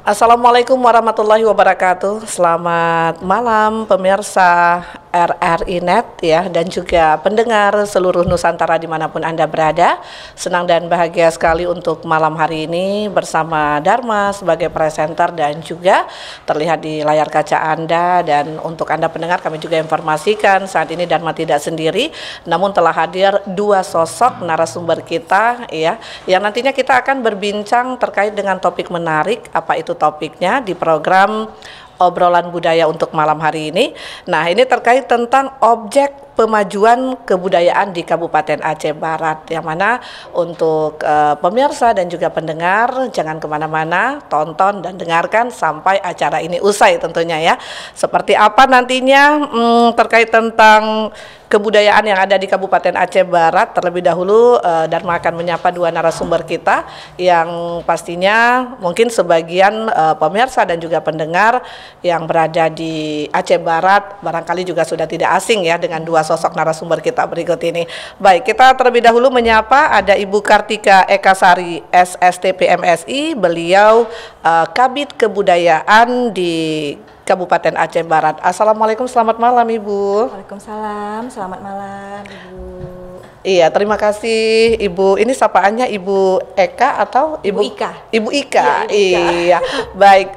Assalamualaikum warahmatullahi wabarakatuh. Selamat malam pemirsa RRI Net ya, dan juga pendengar seluruh Nusantara dimanapun Anda berada. Senang dan bahagia sekali untuk malam hari ini bersama Dharma sebagai presenter dan juga terlihat di layar kaca Anda. Dan untuk Anda pendengar, kami juga informasikan saat ini Dharma tidak sendiri, namun telah hadir dua sosok narasumber kita ya, yang nantinya kita akan berbincang terkait dengan topik menarik. Apa itu topiknya di program Obrolan Budaya untuk malam hari ini? Nah, ini terkait tentang objek pemajuan kebudayaan di Kabupaten Aceh Barat, yang mana untuk pemirsa dan juga pendengar jangan kemana-mana, tonton dan dengarkan sampai acara ini usai tentunya ya. Seperti apa nantinya terkait tentang kebudayaan yang ada di Kabupaten Aceh Barat. Terlebih dahulu Dharma akan menyapa dua narasumber kita yang pastinya mungkin sebagian pemirsa dan juga pendengar yang berada di Aceh Barat barangkali juga sudah tidak asing ya dengan dua sosok narasumber kita berikut ini. Baik, kita terlebih dahulu menyapa ada Ibu Kartika Ekasari SST PMSI, beliau Kabid Kebudayaan di Kabupaten Aceh Barat. Assalamualaikum, selamat malam Ibu. Waalaikumsalam, selamat malam Ibu. Iya, terima kasih Ibu. Ini sapaannya Ibu Eka atau Ibu Ika? Ibu Ika. Iya, Ibu Ika. Iya. Baik.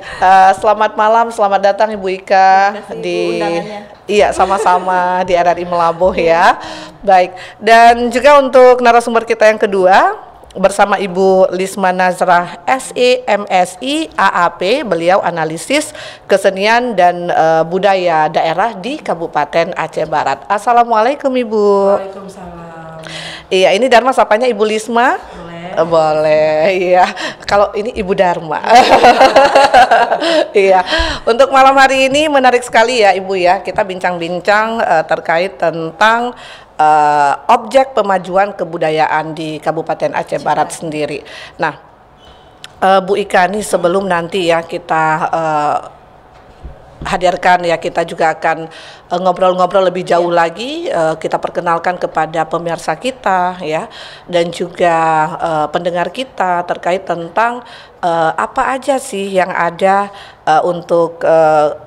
Selamat malam, selamat datang Ibu Ika di undangannya. Iya, sama-sama di RRI Melabuh ya. Baik. Dan juga untuk narasumber kita yang kedua bersama Ibu Lisma Nazrah SE MSI AAP, beliau analisis kesenian dan budaya daerah di Kabupaten Aceh Barat. Assalamualaikum Ibu. Waalaikumsalam. Iya, ini Dharma sapanya Ibu Lisma. Boleh, iya. Kalau ini Ibu Dharma. Iya. Untuk malam hari ini menarik sekali ya Ibu ya. Kita bincang-bincang terkait tentang objek pemajuan kebudayaan di Kabupaten Aceh Barat sendiri. Nah, Bu Ika, nih sebelum nanti ya kita hadirkan ya, kita juga akan ngobrol-ngobrol lebih jauh lagi, kita perkenalkan kepada pemirsa kita ya, dan juga pendengar kita terkait tentang apa aja sih yang ada untuk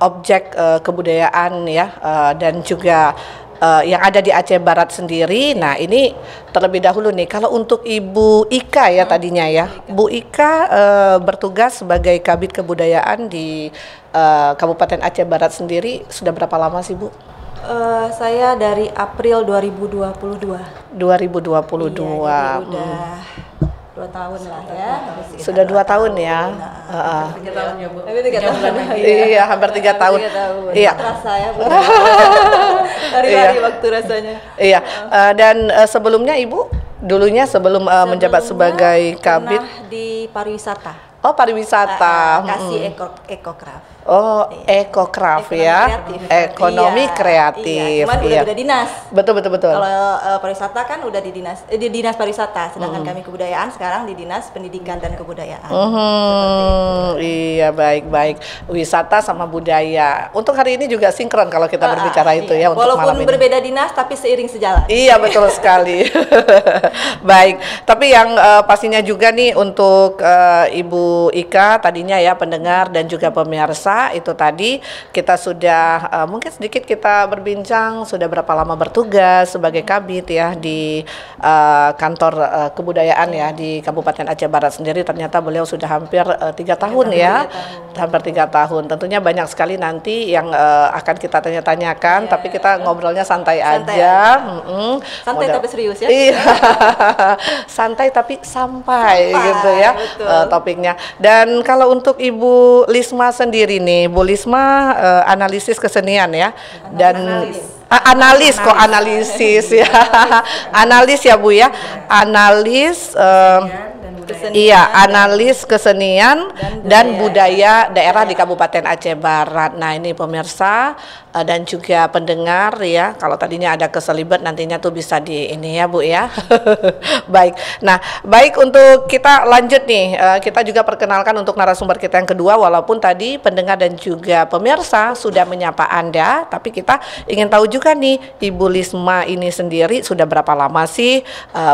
objek kebudayaan ya, dan juga yang ada di Aceh Barat sendiri. Nah, ini terlebih dahulu nih, kalau untuk Ibu Ika ya tadinya ya, Bu Ika bertugas sebagai Kabid Kebudayaan di Kabupaten Aceh Barat sendiri sudah berapa lama sih Bu? Saya dari April 2022. 2022. Iya, jadi udah 2 tahun lah ya. Sudah 2 tahun ya. 3 tahun ya Bu. Tapi 3 tahun. Iya, hampir 3 tahun. Iya. Terasa ya Bu. Hari waktu rasanya. Iya. Dan sebelumnya Ibu dulunya sebelum menjabat sebagai Kabid di pariwisata. Oh, pariwisata. Kasih ekokraft. Oh, ekokraft ya. Ekonomi kreatif. Cuman udah beda dinas. Betul. Kalau pariwisata kan udah di dinas pariwisata, sedangkan kami kebudayaan sekarang di dinas pendidikan dan kebudayaan. Iya, baik. Wisata sama budaya. Untuk hari ini juga sinkron kalau kita berbicara itu ya, untuk walaupun malam ini. berbeda dinas tapi seiring sejalan. Iya, betul sekali. Baik, tapi yang pastinya juga nih untuk Ibu Ika tadinya ya, pendengar dan juga pemirsa, itu tadi kita sudah mungkin sedikit kita berbincang sudah berapa lama bertugas sebagai kabid ya di kantor kebudayaan ya di Kabupaten Aceh Barat sendiri. Ternyata beliau sudah hampir 3 tahun ya, hampir 3 tahun. Tentunya banyak sekali nanti yang akan kita tanya-tanyakan, tapi kita ngobrolnya santai aja. Santai tapi serius ya. Iya. Santai tapi sampai gitu ya topiknya. Dan kalau untuk Ibu Lisma sendiri nih, Bu Lisma analisis kesenian ya, dan analisis ya. Analis ya Bu ya, analis iya, analis kesenian dan budaya daerah di Kabupaten Aceh Barat. Nah, ini pemirsa, dan juga pendengar ya. Kalau tadinya ada keselibet nantinya tuh bisa di ini ya Bu ya. Baik. Nah, baik untuk kita lanjut nih. Kita juga perkenalkan untuk narasumber kita yang kedua, walaupun tadi pendengar dan juga pemirsa sudah menyapa Anda, tapi kita ingin tahu juga nih Ibu Lisma ini sendiri sudah berapa lama sih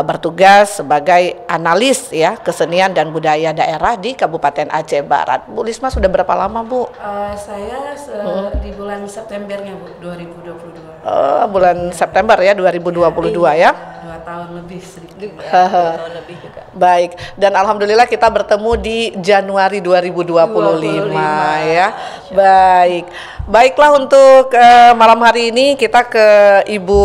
bertugas sebagai analis ya kesenian dan budaya daerah di Kabupaten Aceh Barat. Bu Lisma sudah berapa lama Bu? Saya di bulan Septembernya Bu, 2022. Bulan September ya 2022 ya. 2 tahun lebih sedikit. 2 tahun lebih juga. Baik, dan alhamdulillah kita bertemu di Januari 2025 ya. Baik. Baiklah untuk malam hari ini kita ke Ibu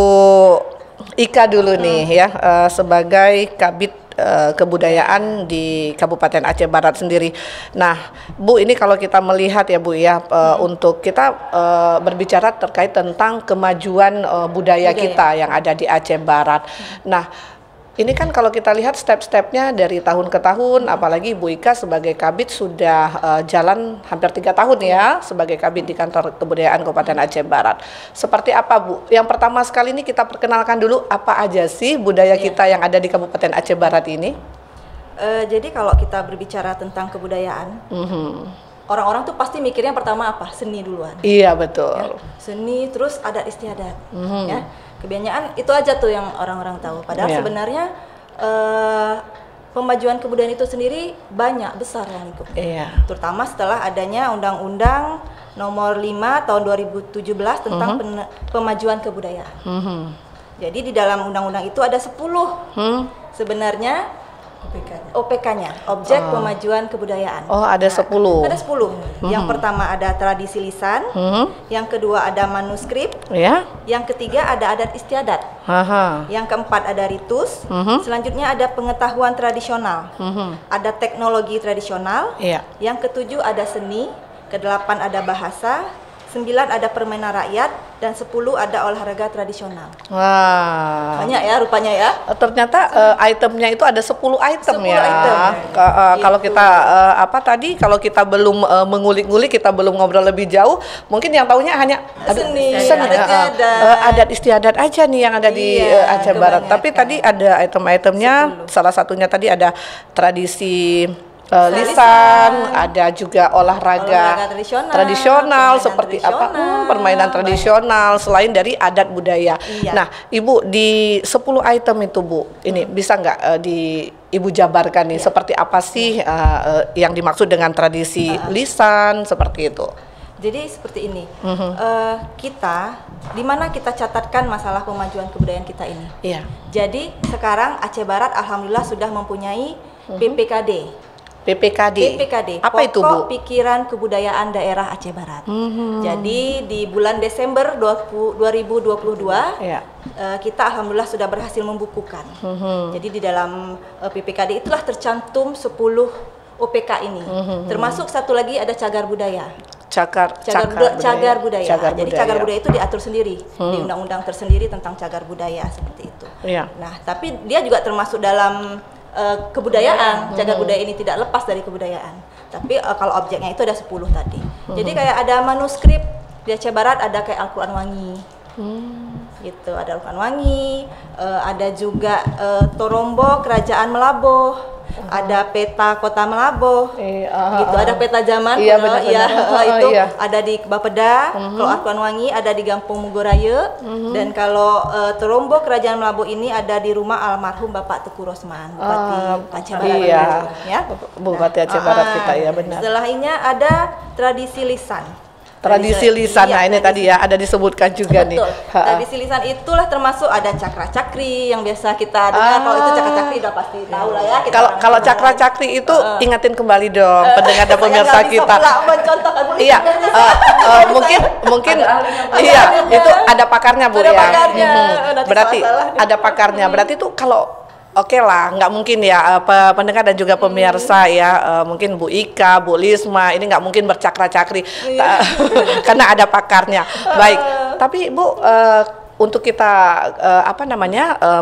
Ika dulu nih ya, sebagai Kabid Kebudayaan di Kabupaten Aceh Barat sendiri. Nah, Bu, ini kalau kita melihat ya Bu ya, untuk kita berbicara terkait tentang kemajuan budaya kita yang ada di Aceh Barat. Nah, ini kan kalau kita lihat step-stepnya dari tahun ke tahun, apalagi Bu Ika sebagai Kabid sudah jalan hampir 3 tahun ya sebagai Kabid di Kantor Kebudayaan Kabupaten Aceh Barat. Seperti apa Bu? Yang pertama sekali ini kita perkenalkan dulu apa aja sih budaya kita yang ada di Kabupaten Aceh Barat ini? Jadi kalau kita berbicara tentang kebudayaan, orang-orang tuh pasti mikirnya pertama apa? Seni duluan. Iya betul. Ya, seni, terus adat istiadat. Ya, kebanyakan itu aja tuh yang orang-orang tahu. Padahal sebenarnya pemajuan kebudayaan itu sendiri banyak, besar yang ikut. Terutama setelah adanya Undang-Undang Nomor 5 Tahun 2017 tentang pemajuan kebudayaan. Jadi di dalam undang-undang itu ada 10 sebenarnya OPK-nya, Objek Pemajuan Kebudayaan. Oh, ada 10. Ada 10. Yang pertama ada tradisi lisan, yang kedua ada manuskrip, yang ketiga ada adat istiadat, yang keempat ada ritus, selanjutnya ada pengetahuan tradisional, ada teknologi tradisional, yang ketujuh ada seni, kedelapan ada bahasa, 9 ada permainan rakyat, dan 10 ada olahraga tradisional. Wah, banyak ya rupanya ya. Ternyata itemnya itu ada 10 item 10 ya. item. Kalau kita kalau kita belum mengulik-ngulik, kita belum ngobrol lebih jauh, mungkin yang tahunya hanya seni, adat istiadat aja nih yang ada di Aceh Barat. Tapi tadi ada item-itemnya, salah satunya tadi ada tradisi lisan, ada juga olahraga tradisional seperti permainan tradisional selain dari adat budaya. Nah, Ibu di 10 item itu Bu, ini bisa nggak Ibu jabarkan nih seperti apa sih yang dimaksud dengan tradisi lisan seperti itu? Jadi seperti ini, kita di mana kita catatkan masalah pemajuan kebudayaan kita ini. Jadi sekarang Aceh Barat alhamdulillah sudah mempunyai PPKD. PPKD. Apa itu Bu? Pikiran Kebudayaan Daerah Aceh Barat. Jadi di bulan Desember 2022 kita alhamdulillah sudah berhasil membukukan. Jadi di dalam PPKD itulah tercantum 10 OPK ini. Termasuk satu lagi ada cagar budaya. Cagar budaya. Jadi cagar budaya itu diatur sendiri di undang-undang tersendiri tentang cagar budaya seperti itu. Nah, tapi dia juga termasuk dalam kebudayaan. Cagar budaya ini tidak lepas dari kebudayaan. Tapi kalau objeknya itu ada 10 tadi. Jadi kayak ada manuskrip di Aceh Barat, ada kayak Al-Quran Wangi. Gitu, ada Al-Quran Wangi, ada juga Torombo Kerajaan Melaboh. Ada peta Kota Melaboh, gitu. Ada peta zaman, itu ada di Bapeda. Kalau Al-Quran Wangi ada di Gampung Mugoraya, dan kalau Torombo Kerajaan Melaboh ini ada di rumah almarhum Bapak Teguh Rosman, Bupati Aceh Barat. Bupati Aceh Barat kita ya benar. Setelah ini ada tradisi lisan. Tradisi lisan, nah ini tadi ya ada disebutkan juga nih. Tradisi lisan itulah termasuk ada cakra-cakri yang biasa kita dengar. Kalau itu cakra-cakri udah pasti tahu lah ya. Kalau cakra-cakri itu ingatin kembali dong pendengar dan pemirsa kita. Iya, mungkin iya itu ada pakarnya Bu ya. Berarti ada pakarnya. Berarti itu kalau oke lah, nggak mungkin ya pendengar dan juga pemirsa ya, mungkin Bu Ika, Bu Lisma ini nggak mungkin bercakra-cakri karena ada pakarnya. Baik, tapi Bu untuk kita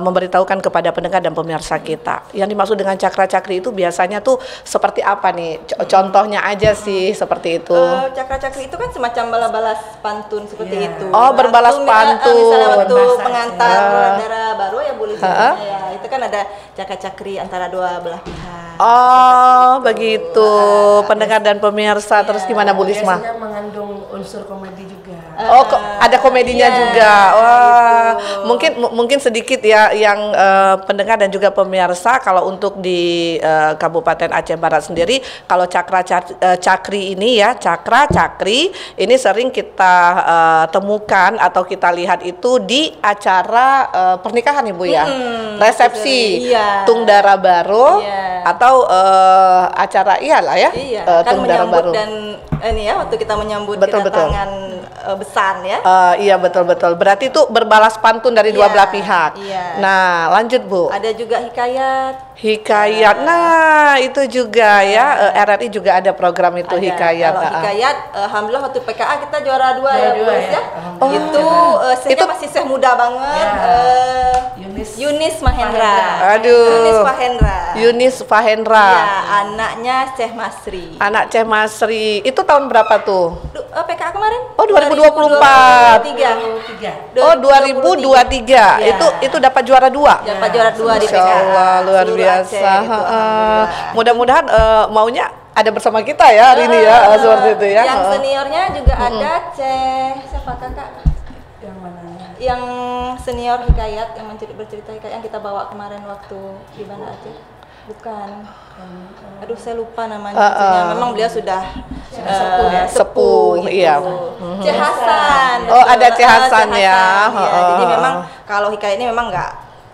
memberitahukan kepada pendengar dan pemirsa kita. Yang dimaksud dengan cakra-cakri itu biasanya tuh seperti apa nih? Contohnya aja sih seperti itu. Cakra-cakri itu kan semacam balas pantun seperti itu. Oh, berbalas pantun. Misalnya waktu pengantar darah baru ya boleh ya. Itu kan ada cakra-cakri antara dua belah pihak. Oh, begitu. Pendengar dan pemirsa. Terus gimana Bu Lisma? Biasanya mengandung unsur komedi juga. Oh, ada komedinya juga. Wah, mungkin sedikit ya yang pendengar dan juga pemirsa, kalau untuk di Kabupaten Aceh Barat sendiri, kalau cakri ini ya, cakri ini sering kita temukan atau kita lihat itu di acara pernikahan Ibu ya. Resepsi Tung Dara Baru atau acara iyalah ya. Kan Tung Dara menyambut Baru. dan ini ya waktu kita menyambut Betul. kedatangan besan ya. Iya betul. Berarti itu berbalas pantun dari dua belah pihak. Nah, lanjut Bu. Ada juga hikayat. Nah itu juga ya, RRI juga ada program itu hikayat. Kalau hikayat, alhamdulillah waktu PKA kita juara 2 ya Bu ya. Itu itu masih Syekh muda banget. Yunis Mahendra. Aduh. Yunis Fahendra. Ya, anaknya Syekh Masri. Anak Syekh Masri. Itu tahun berapa tuh? PKA kemarin? Oh 2024. 2023. Oh 2023. Itu dapat juara 2. Dapat juara 2 di PKA. Masya Allah, luar biasa. Mudah-mudahan maunya ada bersama kita ya hari ini ya, seperti itu ya. Yang seniornya juga ada siapa kakak? Yang mana? Yang senior hikayat yang bercerita hikayat yang kita bawa kemarin waktu di Banda Aceh. Bukan. Aduh saya lupa namanya. Memang beliau sudah sepuh gitu. Iya. Ceh Hasan. Oh, ada Ceh Hasan ya. Jadi memang kalau hikayat ini memang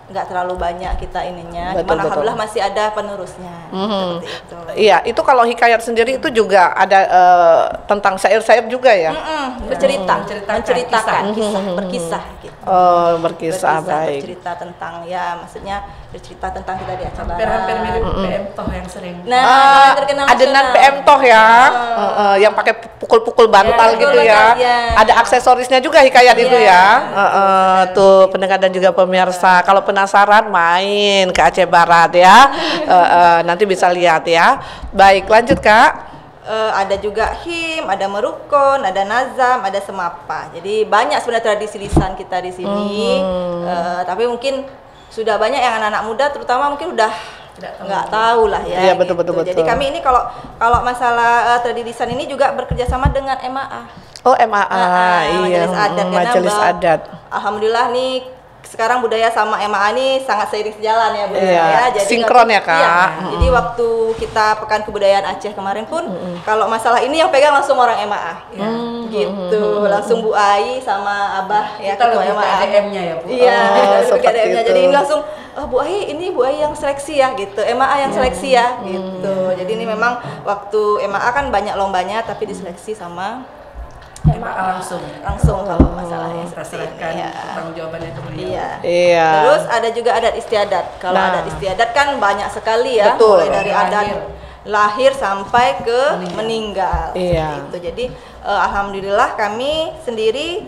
nggak terlalu banyak kita ininya, cuman alhamdulillah masih ada penerusnya. Seperti itu. Iya, itu kalau hikayat sendiri itu juga ada tentang syair-syair juga ya. Menceritakan kisah, berkisah gitu. Oh, berkisah baik. Bercerita tentang maksudnya bercerita tentang kita di Aceh Barat. Hampir mirip PM Toh yang sering. Adenan PM Toh ya, yang pakai pukul-pukul bantal gitu ya. Ada aksesorisnya juga hikayat itu ya. Tuh pendengar dan juga pemirsa, kalau penasaran main ke Aceh Barat ya. Nanti bisa lihat ya. Baik, lanjut Kak. Ada juga him, ada merukon, ada nazam, ada semapa. Jadi banyak sebenarnya tradisi lisan kita di sini. Tapi mungkin sudah banyak yang anak-anak muda terutama mungkin udah nggak tahu lah ya. Iya betul. Jadi kami ini kalau masalah tradisi lisan ini juga bekerja sama dengan MAA. Oh MAA, iya. Majelis adat. Alhamdulillah nih sekarang budaya sama MAA ini sangat seiring sejalan ya Bu. Jadi sinkron ya Kak. Iya, jadi waktu kita Pekan Kebudayaan Aceh kemarin pun kalau masalah ini yang pegang langsung orang MAA. Gitu. Langsung Bu Ai sama Abah ya kita ketua MAA. ADM-nya ya Bu. Iya, seperti ADM-nya. itu. Jadi ini langsung Bu Ai ini Bu Ai yang seleksi ya gitu. MAA yang seleksi ya gitu. Jadi ini memang waktu MAA kan banyak lombanya tapi diseleksi sama langsung kalau masalahnya serahkan tanggung jawabannya ke beliau. Iya. Terus ada juga adat istiadat. Kalau adat istiadat kan banyak sekali ya, mulai dari adat lahir sampai ke meninggal. Gitu. Jadi alhamdulillah kami sendiri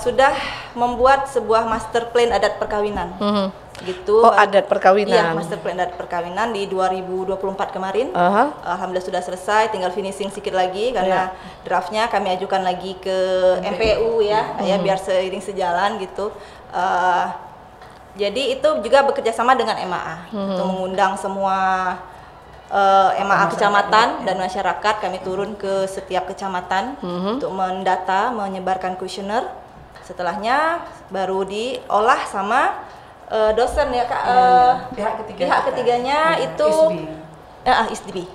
sudah membuat sebuah master plan adat perkawinan. Gitu. Oh, adat perkawinan. Iya, master plan adat perkawinan di 2024 kemarin. Alhamdulillah sudah selesai, tinggal finishing sedikit lagi karena draftnya kami ajukan lagi ke MPU ya, biar seiring sejalan gitu. Jadi itu juga bekerja sama dengan MAA untuk mengundang semua MAA kecamatan dan masyarakat. Kami turun ke setiap kecamatan untuk mendata, menyebarkan kuesioner. Setelahnya baru diolah sama dosen ya Kak. Pihak ketiganya itu ISDB.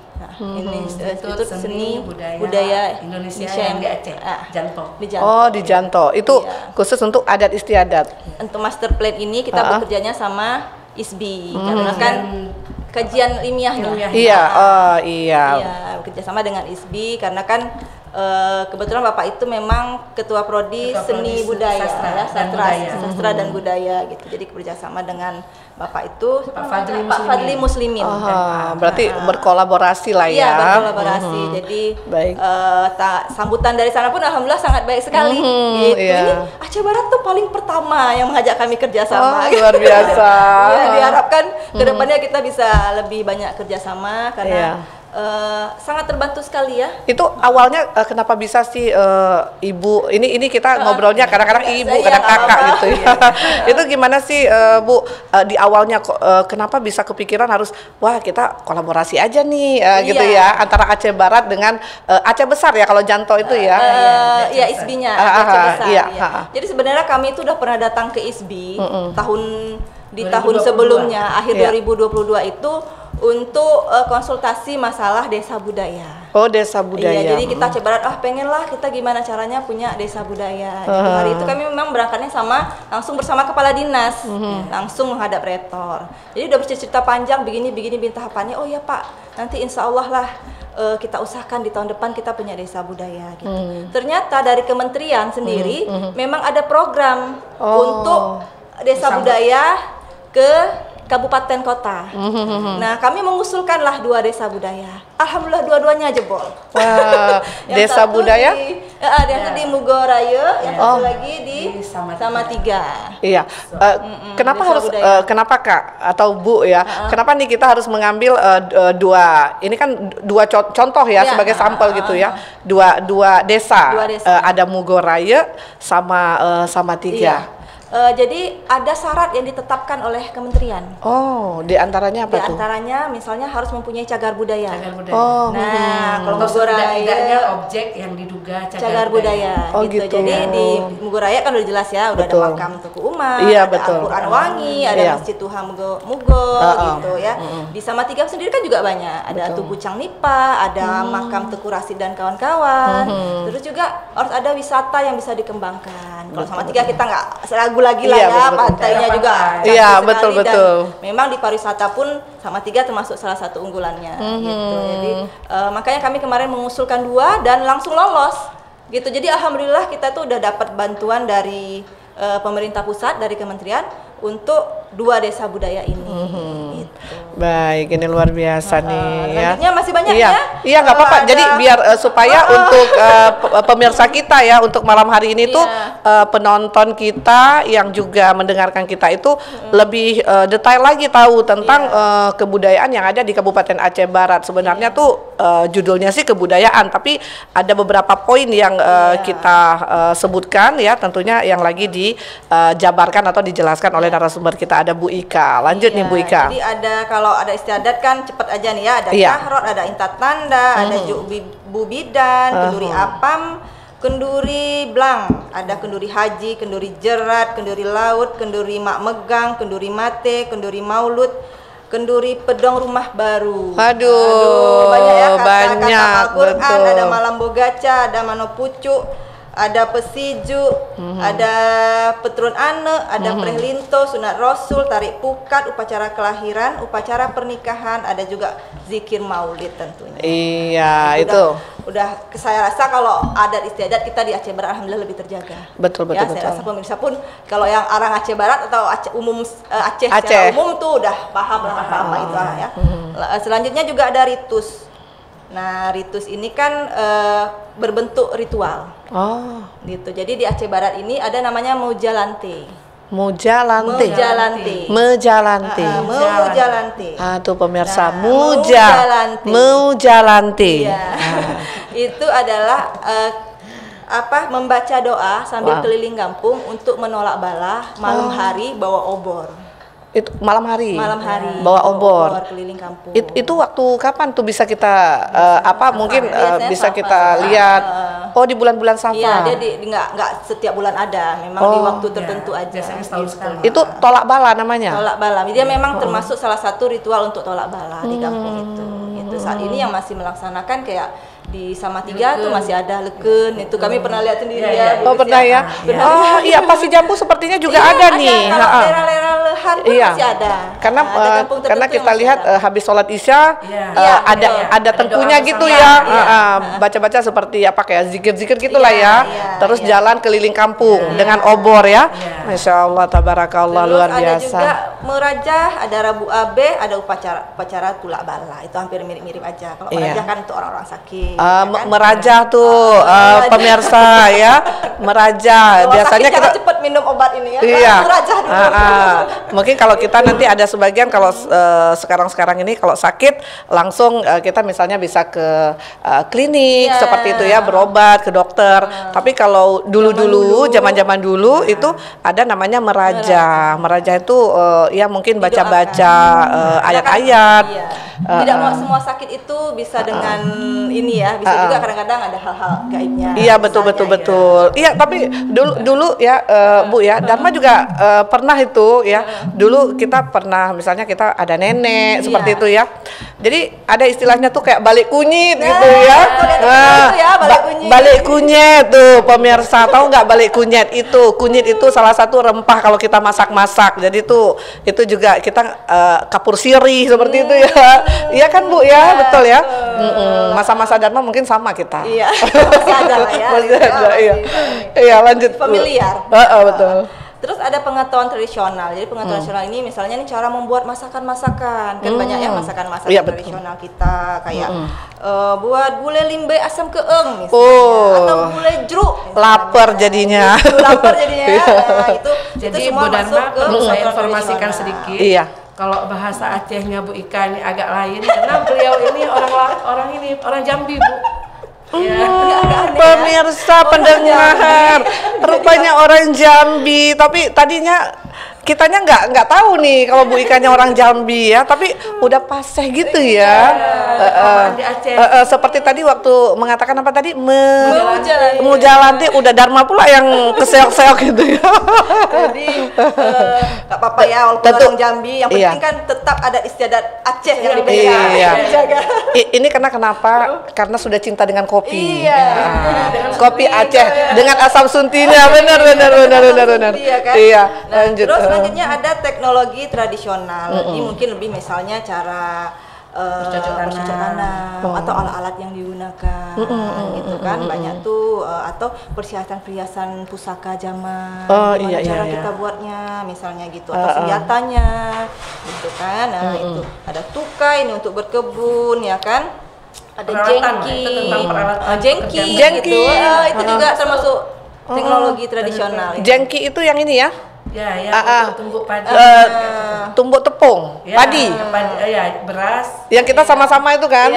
Institut Seni Budaya Indonesia yang di Aceh. Janto. Oh, di Janto. Itu khusus untuk adat istiadat. Untuk master plan ini kita bekerjanya sama ISBI karena kan kajian ilmiahnya. Iya, iya. Bekerja sama dengan ISBI karena kan kebetulan Bapak itu memang Ketua Prodi Seni Budaya, Sastra dan Budaya gitu. Jadi kerjasama dengan Bapak itu Pak Fadli Muslimin. Berarti berkolaborasi lah ya. Iya, berkolaborasi. Jadi sambutan dari sana pun alhamdulillah sangat baik sekali. Gitu. Ini Aceh Barat tuh paling pertama yang mengajak kami kerjasama. Luar biasa. Ya, diharapkan kedepannya kita bisa lebih banyak kerjasama karena sangat terbantu sekali ya. Itu awalnya kenapa bisa sih Ibu, ini kita ngobrolnya kadang-kadang Ibu, kadang kakak gitu ya. Itu gimana sih Bu, di awalnya kenapa bisa kepikiran harus wah kita kolaborasi aja nih gitu ya antara Aceh Barat dengan Aceh Besar ya kalau Janto itu ya. Iya, ISB-nya Aceh Besar. Jadi sebenarnya kami itu udah pernah datang ke ISB tahun sebelumnya, akhir 2022 itu untuk konsultasi masalah desa budaya. Oh, desa budaya. Iya, jadi kita Aceh Barat pengen lah kita gimana caranya punya desa budaya. Gitu. Hari itu kami memang berangkatnya langsung bersama kepala dinas, langsung menghadap rektor. Jadi udah bercerita panjang begini tahapannya. Oh ya Pak, nanti insya Allah lah kita usahakan di tahun depan kita punya desa budaya gitu. Ternyata dari kementerian sendiri memang ada program untuk desa budaya ke kabupaten kota. Nah, kami mengusulkanlah 2 desa budaya. Alhamdulillah dua-duanya jebol. Wah, desa budaya? Yang di Mugoraya, yang satu lagi di Samatiga. Iya. Kenapa harus kenapa Kak atau Bu ya? Kenapa nih kita harus mengambil dua? Ini kan dua contoh ya sebagai sampel gitu ya. Dua desa. Ada Mugoraya sama Samatiga. Jadi ada syarat yang ditetapkan oleh kementerian. Oh, di antaranya apa tuh? Di antaranya misalnya harus mempunyai cagar budaya. Nah, kalau Mugoraya objek yang diduga cagar budaya. Gitu. Jadi di Mugoraya kan udah jelas ya, udah ada makam Tuku Umar, ada Al-Quran Wangi, ada Masjid Tuhan Mugo gitu ya. Di Samatiga sendiri kan juga banyak, ada Tugu Cang Nipa, ada makam Teku Rasid dan kawan-kawan. Terus juga harus ada wisata yang bisa dikembangkan. Kalau Samatiga kita nggak ragu lagi lah ya, pantainya juga betul. Memang di pariwisata pun Samatiga termasuk salah satu unggulannya gitu. Jadi makanya kami kemarin mengusulkan 2 dan langsung lolos gitu. Jadi alhamdulillah kita tuh udah dapat bantuan dari pemerintah pusat, dari kementerian untuk 2 desa budaya ini. Gitu. Baik, ini luar biasa nih ya. Selanjutnya masih banyak ya? Iya, nggak apa-apa. Jadi biar supaya untuk pemirsa kita ya, untuk malam hari ini tuh penonton kita yang juga mendengarkan kita itu lebih detail lagi tahu tentang kebudayaan yang ada di Kabupaten Aceh Barat. Sebenarnya tuh judulnya sih kebudayaan, tapi ada beberapa poin yang kita sebutkan ya, tentunya yang lagi dijabarkan atau dijelaskan oleh narasumber kita, ada Bu Ika. Lanjut nih Bu Ika. Jadi kalau ada istiadat kan cepet aja nih ya, ada kahrot, ada intat tanda, ada bubidan, kenduri apam, kenduri blang, ada kenduri haji, kenduri jerat, kenduri laut, kenduri mak megang, kenduri mate, kenduri maulud, kenduri pedong rumah baru. Aduh, banyak ya kata-kata Al-Quran, betul. ada malam bogaca, ada manopucu, ada pesiju, ada petrun ane, ada prehlinto, sunat rasul, tarik pukat, upacara kelahiran, upacara pernikahan, ada juga zikir maulid tentunya. Iya, itu. Udah saya rasa kalau adat istiadat kita di Aceh Barat alhamdulillah lebih terjaga. Betul. Saya rasa pemirsa pun kalau yang orang Aceh Barat atau Aceh secara umum tuh udah paham lah apa-apa itu ya. Selanjutnya juga ada ritus. Nah, ritus ini kan berbentuk ritual. Gitu. Jadi di Aceh Barat ini ada namanya Mujalante. Mujalante. Tuh pemirsa, Mujalante. Iya. Itu adalah membaca doa sambil keliling kampung untuk menolak bala malam hari bawa obor. Itu malam hari bawa obor keliling kampung. Itu waktu kapan tuh bisa kita mungkin bisa kita lihat di bulan-bulan Safar. Iya, dia nggak setiap bulan ada, memang di waktu tertentu aja. Setahun sekali. Itu tolak bala namanya. Tolak bala, dia memang termasuk salah satu ritual untuk tolak bala di kampung itu. Itu saat ini yang masih melaksanakan kayak di Samatiga tuh masih ada leken, itu kami pernah lihat sendiri ya. Pernah ya. Iya, Pasi Jambu sepertinya juga ada nih. Kalau daerah-daerah kelurahan pun masih ada. Karena kita lihat habis sholat isya ada tengkunya gitu ya, baca-baca seperti apa kayak zikir-zikir gitulah ya. Terus jalan keliling kampung dengan obor ya. Masya Allah, tabarakallah, luar biasa. Ada juga merajah, ada Rabu Abe, ada upacara tulak bala. Itu hampir mirip-mirip aja. Kalau merajah kan untuk orang-orang sakit. Merajah tuh pemirsa ya, merajah. Biasanya kita cepat minum obat ini ya. Iya. Merajah dulu. Mungkin kalau kita nanti ada sebagian kalau sekarang ini kalau sakit langsung kita misalnya bisa ke klinik seperti itu ya, berobat ke dokter. Tapi kalau dulu zaman-zaman dulu itu ada namanya merajah. Merajah itu ya mungkin baca-baca ayat-ayat. Tidak semua sakit itu bisa dengan ini ya, bisa juga kadang-kadang ada hal-hal gaibnya. Iya, betul. Iya, tapi dulu ya Bu ya, Dharma juga pernah itu ya. Dulu kita pernah misalnya kita ada nenek seperti itu ya. Jadi ada istilahnya tuh kayak balik kunyit gitu ya. Balik kunyit tuh pemirsa, tahu nggak balik kunyit itu? Kunyit itu salah satu rempah kalau kita masak-masak. Jadi itu juga kita kapur sirih seperti itu ya. Iya kan Bu ya, betul ya. Masa-masa Dharma mungkin sama kita. Iya, masih ada lah ya. Masih ada, iya. Iya, lanjut. Familiar. Betul. Terus ada pengetahuan tradisional. Jadi pengetahuan tradisional ini misalnya nih cara membuat masakan-masakan. Kan banyak ya masakan-masakan tradisional kita kayak buat gulai limbe asam keeng misalnya, atau gulai jeruk. Lapar jadinya. Itu jadi semua Bu Dharma perlu saya informasikan sedikit. Iya. Kalau bahasa Acehnya Bu Ika ini agak lain karena beliau ini orang Jambi, Bu. Pemirsa pendengar, rupanya orang Jambi. Tapi tadinya kitanya nggak tahu nih kalau Bu Ikanya orang Jambi ya, tapi udah paseh gitu ya. Seperti tadi waktu mengatakan apa tadi, Mujalanti, udah Dharma pula yang keseok-seok gitu ya. Jadi nggak apa-apa ya, walaupun orang Jambi, yang penting kan tetap ada istiadat Aceh yang dijaga. Ini kenapa? Karena sudah cinta dengan kopi. Kopi sunti, Aceh dengan asam suntinya, benar. Iya. Lanjut. Terus selanjutnya ada teknologi tradisional. Ini mungkin lebih misalnya cara bercocok tanam atau alat-alat yang digunakan gitu kan, banyak tuh, atau perhiasan pusaka zaman cara kita buatnya misalnya gitu, atau senjatanya gitu kan. Itu ada tukai ini untuk berkebun ya kan, ada jengki gitu. Itu juga termasuk teknologi tradisional. Jengki itu yang ini ya? Untuk tumbuk padi, tumbuk tepung, padi, beras. Yang kita sama-sama itu kan?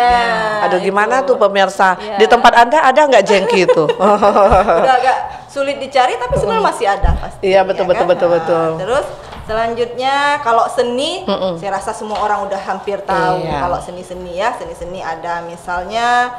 Aduh, gimana tuh pemirsa? Di tempat Anda ada nggak jengki itu? Udah agak sulit dicari, tapi sebenarnya masih ada pasti. Iya, betul. Terus selanjutnya kalau seni, saya rasa semua orang udah hampir tahu. Kalau seni-seni ada misalnya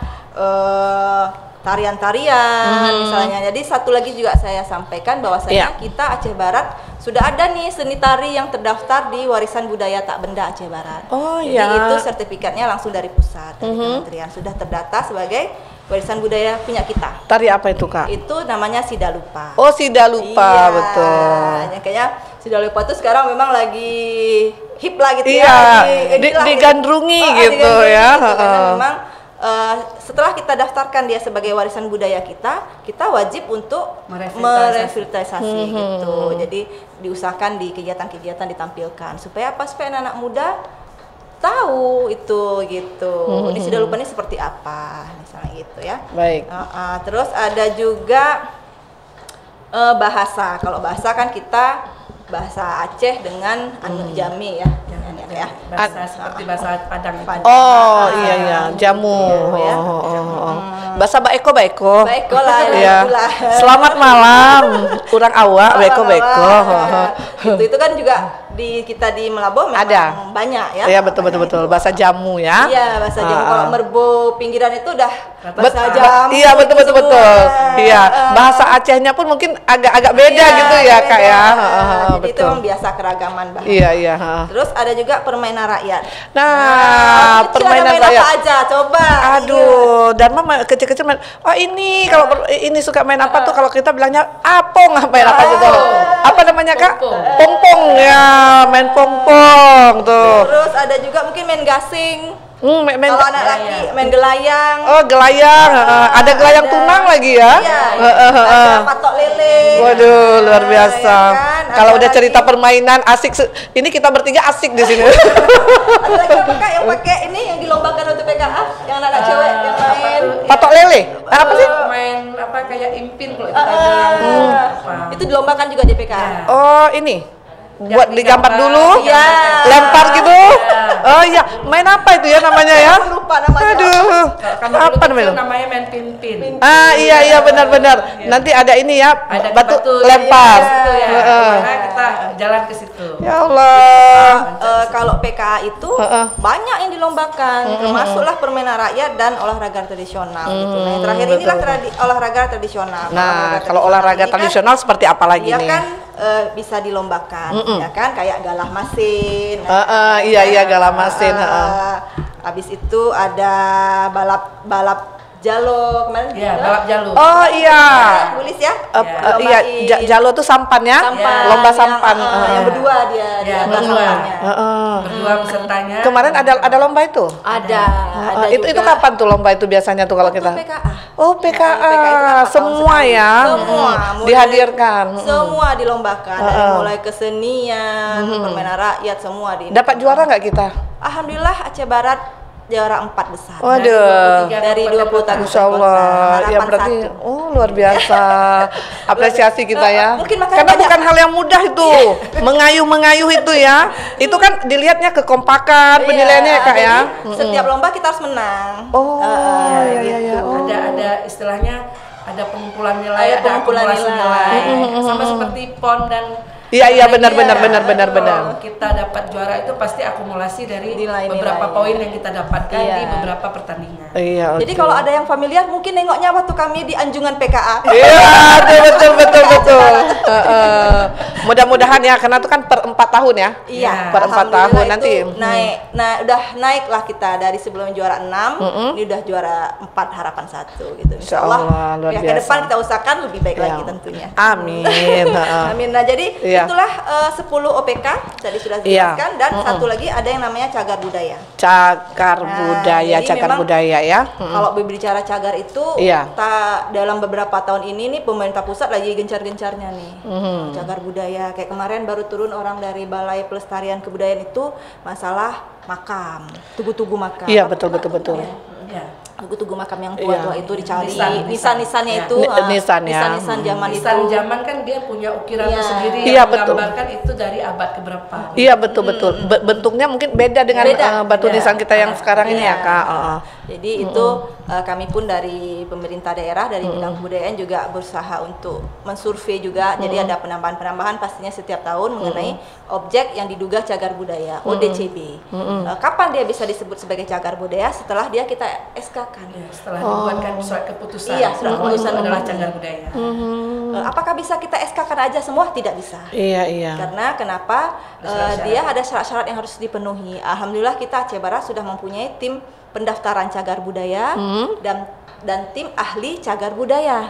tarian-tarian misalnya. Jadi satu lagi juga saya sampaikan bahwasanya kita Aceh Barat sudah ada nih seni tari yang terdaftar di Warisan Budaya Tak Benda Aceh Barat. Jadi itu sertifikatnya langsung dari pusat, dari kementerian, sudah terdata sebagai Warisan Budaya punya kita. Tari apa itu, Kak? Itu namanya Sidalupa. Oh, Sidalupa, betul. Kayaknya Sidalupa itu sekarang memang lagi hip lah gitu digandrungi gitu ya. Karena memang setelah kita daftarkan dia sebagai warisan budaya kita wajib untuk merevitalisasi gitu. Jadi diusahakan di kegiatan-kegiatan ditampilkan supaya apa? Supaya anak-anak muda tahu itu gitu. Ini sudah lupa ini seperti apa misalnya gitu ya. Baik. Terus ada juga bahasa. Kalau bahasa kan kita bahasa Aceh dengan Jami ya. Bahasa seperti bahasa Padang. Iya, jamu. Bahasa baeko. Baeko lah. Ya. Selamat malam. Kurang awak baeko. Itu kan juga kita di Melabo memang ada banyak ya. Iya, betul. Bahasa jamu ya. Iya, bahasa jamu. Kalau Merbo pinggiran itu udah bahasa Jawa. Iya, betul. Iya, bahasa Acehnya pun mungkin agak beda gitu ya, Kak ya. Jadi itu memang biasa keragaman bahasa. Iya. Terus ada juga permainan rakyat. Nah, permainan rakyat. Apa aja? Coba. Aduh, dan Mama kecil-kecil main. Oh ini kalau ini suka main apa tuh? Kalau kita bilangnya apong, main apa gitu? Apa namanya, Kak? Pongpong ya, main pongpong tuh. Terus ada juga mungkin main gasing. Kalau anak laki main gelayang. Oh, gelayang. Ada gelayang tunang lagi ya? Iya. Ada patok lele. Waduh, luar biasa. Ya kan? Kalau udah cerita permainan asik, ini kita bertiga asik di sini. Ada lagi apa, Kak, yang pakai ini yang dilombakan untuk PKA, yang anak cewek yang main patok lele. Apa sih? Main apa kayak impin kalau itu itu dilombakan juga di PKA. Oh, ini. Buat digambar dulu, ya. lempar gitu. Oh iya, main apa itu ya namanya ya? Aku lupa namanya. Aduh, apa namanya? Namanya main pimpin. Iya benar. Nanti ada ini ya, Ada batu yang lempar. situ ya. Karena kita jalan ke situ. Ya Allah. Kalau PKA itu banyak yang dilombakan, termasuklah permainan rakyat dan olahraga tradisional. Gitu. Nah, yang terakhir inilah olahraga tradisional. Nah, kalau olahraga tradisional seperti apa lagi dia nih? kan bisa dilombakan, ya kan, kayak galah masin. Iya galah masin. Habis itu ada balap jalo kemarin. Iya, balap jalo. Oh iya. Tulis ya. Iya, jalo tuh sampan ya. Lomba sampan. Yang berdua dia atas sampannya. Berdua pesertanya. Kemarin ada lomba itu? Ada Itu kapan tuh lomba itu biasanya tuh kalau kita? PKA. Oh, PKA. Semua ya. Semua dihadirkan. Semua dilombakan dari mulai kesenian, permainan rakyat semua Dapat juara nggak kita? Alhamdulillah Aceh Barat juara 4 besar. Waduh. Dari 20 tahun. Insya Allah. Ya berarti luar biasa. Apresiasi kita ya. Karena bukan hal yang mudah itu. Mengayuh itu ya. Itu kan dilihatnya kekompakan penilaiannya ya, Kak ya. Setiap lomba kita harus menang. Iya. Ada istilahnya ada pengumpulan nilai, ada akumulasi nilai. Sama seperti PON dan Iya benar. Kalau kita dapat juara itu pasti akumulasi dari beberapa poin yang kita dapatkan di beberapa pertandingan. Iya. Jadi kalau ada yang familiar mungkin nengoknya waktu kami di Anjungan PKA. Iya, betul. Mudah-mudahan ya, karena itu kan per 4 tahun ya. Iya. Per 4 tahun nanti. Naik. Nah, udah naik lah kita dari sebelum juara 6, ini udah juara 4 harapan 1 gitu. Insyaallah. Ya ke depan kita usahakan lebih baik lagi tentunya. Amin. Amin. Nah, jadi itulah 10 OPK tadi sudah dijelaskan dan satu lagi ada yang namanya cagar budaya. Cagar budaya ya. Kalau berbicara cagar itu dalam beberapa tahun ini nih pemerintah pusat lagi gencar-gencarnya nih. Cagar budaya kayak kemarin baru turun orang dari Balai Pelestarian Kebudayaan itu masalah makam, tugu-tugu makam. Iya, betul. Iya. Tugu-tugu makam yang tua-tua itu dicari nisan-nisannya itu nisan zaman itu. Nisan zaman kan dia punya ukiran tersendiri yang menggambarkan itu dari abad keberapa. Iya betul. Bentuknya mungkin beda dengan batu nisan kita yang sekarang ini ya, Kak. Jadi itu kami pun dari pemerintah daerah dari bidang kebudayaan juga berusaha untuk mensurvei juga. Jadi ada penambahan pastinya setiap tahun mengenai objek yang diduga cagar budaya ODCB. Kapan dia bisa disebut sebagai cagar budaya? Setelah kita SK. Setelah dibuatkan surat keputusan. Iya, surat keputusan adalah cagar budaya. Apakah bisa kita SK-kan aja semua? Tidak bisa. Iya. Karena kenapa? Dia ada syarat-syarat yang harus dipenuhi. Alhamdulillah kita Aceh Barat sudah mempunyai tim pendaftaran cagar budaya dan tim ahli cagar budaya.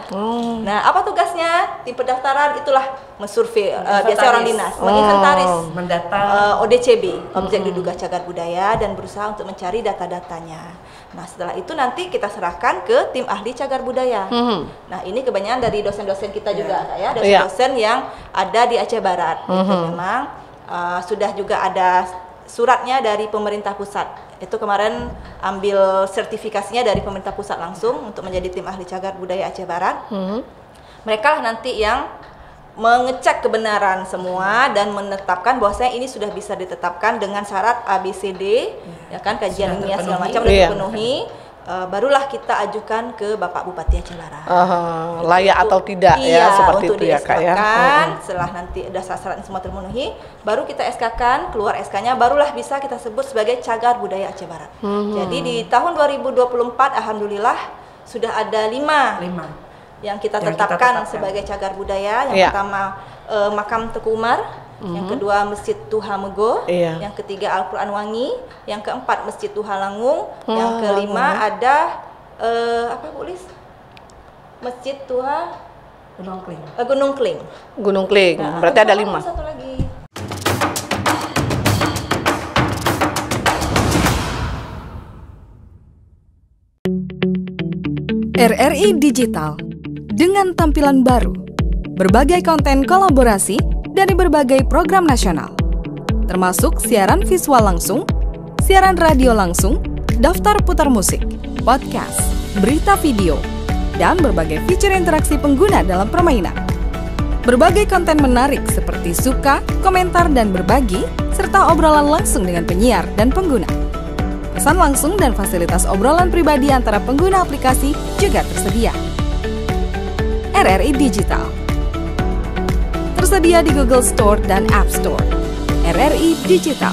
Nah, apa tugasnya? Tim pendaftaran itulah mensurvei, biasanya orang dinas, menginventaris, mendatang ODCB, objek diduga cagar budaya, dan berusaha untuk mencari data-datanya. Nah, setelah itu nanti kita serahkan ke tim ahli cagar budaya. Nah, ini kebanyakan dari dosen-dosen kita juga, ya, dosen-dosen yang ada di Aceh Barat. Itu memang sudah juga ada suratnya dari pemerintah pusat. Itu kemarin ambil sertifikasinya dari pemerintah pusat langsung untuk menjadi tim ahli cagar budaya Aceh Barat. Mereka lah nanti yang mengecek kebenaran semua dan menetapkan bahwasanya ini sudah bisa ditetapkan dengan syarat ABCD, ya kan, kajian ilmiah segala macam sudah terpenuhi. Barulah kita ajukan ke Bapak Bupati Aceh Barat. Layak atau tidak ya, seperti itu ya, Kak ya. Setelah nanti ada syarat semua terpenuhi, baru kita SK-kan, keluar SK-nya, barulah bisa kita sebut sebagai cagar budaya Aceh Barat. Jadi di tahun 2024 alhamdulillah sudah ada 5 yang kita tetapkan sebagai cagar budaya. Yang pertama Makam Teku Umar, yang kedua Masjid Tuha Mego, yang ketiga Al-Quran Wangi, yang keempat Masjid Tuha Langung, yang kelima ada apa Bu Lis? Masjid Tuha Gunung Kling. Gunung Kling. Berarti ada 5. Satu lagi. RRI Digital dengan tampilan baru, berbagai konten kolaborasi dari berbagai program nasional, termasuk siaran visual langsung, siaran radio langsung, daftar putar musik, podcast, berita video, dan berbagai fitur interaksi pengguna dalam permainan. Berbagai konten menarik seperti suka, komentar, dan berbagi, serta obrolan langsung dengan penyiar dan pengguna. Pesan langsung dan fasilitas obrolan pribadi antara pengguna aplikasi juga tersedia. RRI Digital tersedia di Google Store dan App Store. RRI Digital.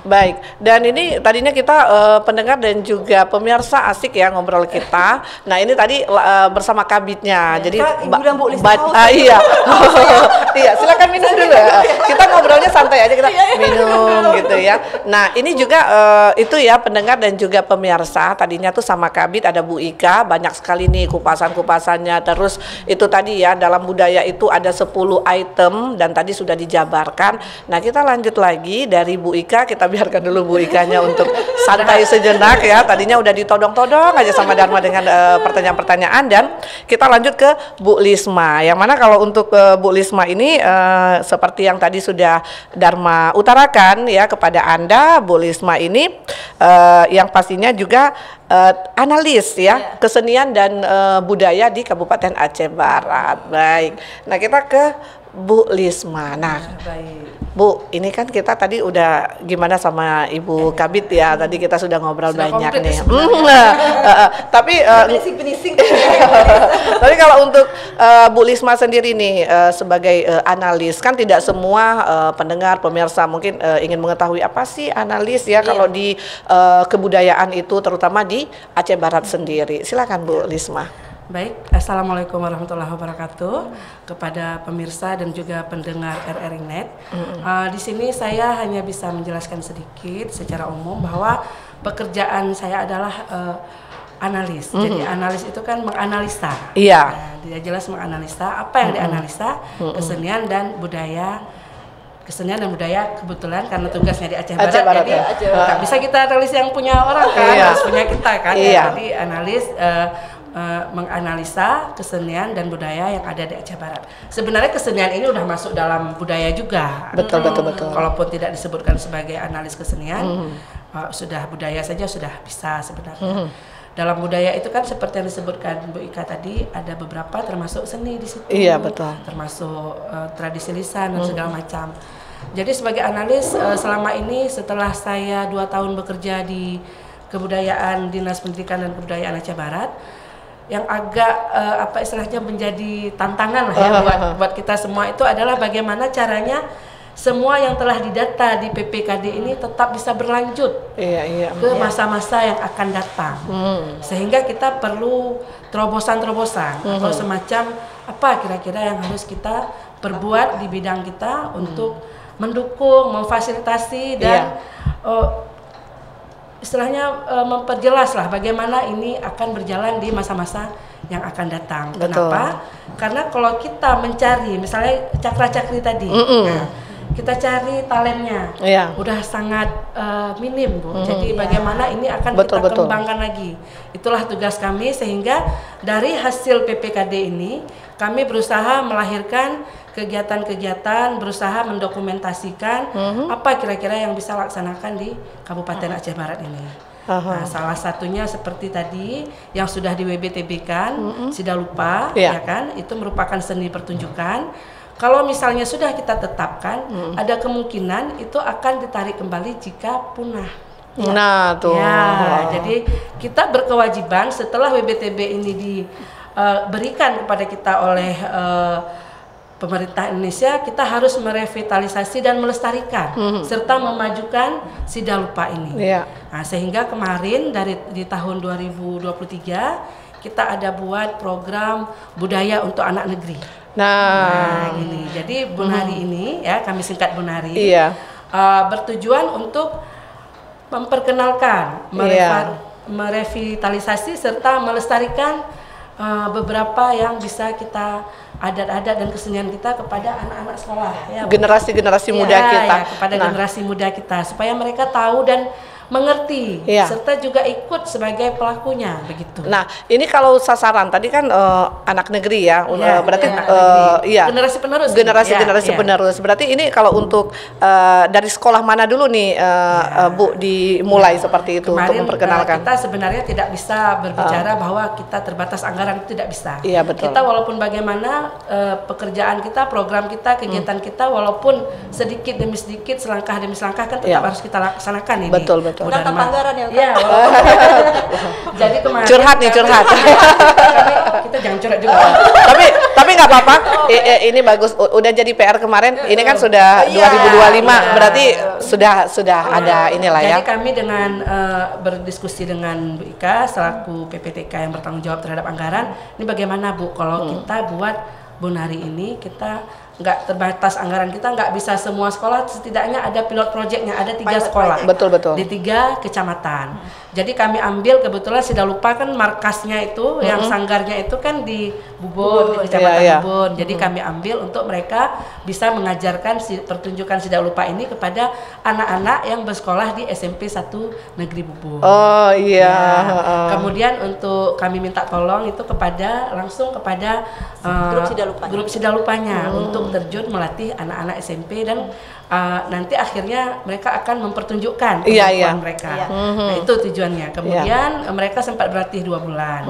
Baik, dan ini tadinya kita pendengar dan juga pemirsa asik ya ngobrol kita. Nah ini tadi bersama kabitnya, jadi Ibu dan Bu Lis iya, iya silakan minum dulu. Kita ngobrolnya santai aja, kita minum gitu ya. Nah ini juga itu ya pendengar dan juga pemirsa. Tadinya tuh sama kabit ada Bu Ika, banyak sekali nih kupasan-kupasannya. Terus itu tadi ya dalam budaya itu ada 10 item dan tadi sudah dijabarkan. Nah kita lanjut lagi dari Bu Ika, kita biarkan dulu Bu Ikanya untuk santai sejenak ya. Tadinya udah ditodong-todong aja sama Dharma dengan pertanyaan-pertanyaan, dan kita lanjut ke Bu Lisma. Yang mana kalau untuk Bu Lisma ini seperti yang tadi sudah Dharma utarakan ya kepada Anda, Bu Lisma ini yang pastinya juga analis ya kesenian dan budaya di Kabupaten Aceh Barat. Baik. Nah, kita ke Bu Lisma. Nah, Bu, ini kan kita tadi udah gimana sama Ibu Kabit ya. Tadi kita sudah ngobrol sudah banyak nih. Tapi penising. Tapi kalau untuk Bu Lisma sendiri nih sebagai analis, kan tidak semua pendengar pemirsa mungkin ingin mengetahui apa sih analis ya kalau di kebudayaan itu, terutama di Aceh Barat sendiri. Silakan Bu Lisma. Baik, Assalamualaikum warahmatullahi wabarakatuh kepada pemirsa dan juga pendengar RRI Net. Di sini saya hanya bisa menjelaskan sedikit secara umum bahwa pekerjaan saya adalah analis. Jadi analis itu kan menganalisa. Iya. Nah, dia jelas menganalisa apa yang dianalisa, kesenian dan budaya. Kesenian dan budaya kebetulan karena tugasnya di Aceh Barat, jadi nggak bisa kita analis yang punya orang kan, harus punya kita kan. Jadi analis menganalisa kesenian dan budaya yang ada di Aceh Barat. Sebenarnya kesenian ini udah masuk dalam budaya juga. Betul. Kalaupun tidak disebutkan sebagai analis kesenian, sudah budaya saja sudah bisa sebenarnya. Dalam budaya itu kan seperti yang disebutkan Bu Ika tadi, ada beberapa termasuk seni di situ. Iya, betul. Termasuk tradisi lisan dan segala macam. Jadi sebagai analis selama ini setelah saya 2 tahun bekerja di Kebudayaan Dinas Pendidikan dan Kebudayaan Aceh Barat, yang agak apa istilahnya menjadi tantangan lah ya buat kita semua itu adalah bagaimana caranya semua yang telah didata di PPKD ini tetap bisa berlanjut ke masa-masa yang akan datang. Sehingga kita perlu terobosan-terobosan atau semacam apa kira-kira yang harus kita perbuat di bidang kita untuk mendukung, memfasilitasi dan istilahnya memperjelas lah bagaimana ini akan berjalan di masa-masa yang akan datang. Betul. Kenapa? Karena kalau kita mencari misalnya cakra-cakri tadi, nah, kita cari talentnya, udah sangat minim Bu. Jadi bagaimana ini akan kita kembangkan lagi. Itulah tugas kami, sehingga dari hasil PPKD ini kami berusaha melahirkan kegiatan-kegiatan, berusaha mendokumentasikan apa kira-kira yang bisa laksanakan di Kabupaten Aceh Barat ini. Nah, salah satunya seperti tadi yang sudah di WBTB-kan, Sidalupa, ya kan, itu merupakan seni pertunjukan. Kalau misalnya sudah kita tetapkan, ada kemungkinan itu akan ditarik kembali jika punah. Nah tuh. Ya, jadi kita berkewajiban setelah WBTB ini diberikan kepada kita oleh pemerintah Indonesia kita harus merevitalisasi dan melestarikan serta memajukan Sidalupa ini. Nah, sehingga kemarin di tahun 2023 kita ada buat program budaya untuk anak negeri. Nah gini. Jadi Bunari ini ya, kami singkat Bunari. Bertujuan untuk memperkenalkan, merevitalisasi serta melestarikan beberapa yang bisa kita adat-adat dan kesenian kita kepada anak-anak sekolah ya, generasi muda kita kepada generasi muda kita, supaya mereka tahu dan mengerti serta juga ikut sebagai pelakunya begitu. Nah, ini kalau sasaran tadi kan anak negeri ya, berarti generasi penerus. Generasi penerus. Berarti ini kalau untuk dari sekolah mana dulu nih Bu dimulai seperti itu? Kemarin, untuk memperkenalkan. Kita sebenarnya tidak bisa berbicara bahwa kita terbatas anggaran, itu tidak bisa. Iya, betul. Kita walaupun bagaimana pekerjaan kita, program kita, kegiatan kita walaupun sedikit demi sedikit, selangkah demi selangkah kan tetap harus kita laksanakan ini. Betul. Udah tanpa anggaran ya. Iya. Jadi kemarin curhat. Kita jangan curhat juga. tapi nggak apa-apa. Ini bagus. Udah jadi PR kemarin. Ini kan sudah 2025. Berarti sudah ada inilah ya. Jadi kami dengan berdiskusi dengan Bu Ika selaku PPTK yang bertanggung jawab terhadap anggaran. Ini bagaimana Bu kalau kita buat Bunari ini, kita nggak terbatas anggaran, kita nggak bisa semua sekolah, setidaknya ada pilot projectnya, ada 3 sekolah. Betul. Di 3 kecamatan. Jadi kami ambil, kebetulan Sidalupa kan markasnya itu, yang sanggarnya itu kan di Bubun, di kecamatan Bubun. Jadi kami ambil untuk mereka bisa mengajarkan pertunjukan Sidalupa ini kepada anak-anak yang bersekolah di SMP 1 Negeri Bubun. Oh iya. Kemudian untuk kami minta tolong itu langsung kepada grup Sidalupanya untuk terjun melatih anak-anak SMP dan nanti akhirnya mereka akan mempertunjukkan kemampuan mereka. Nah, itu tujuannya. Kemudian mereka sempat berlatih 2 bulan.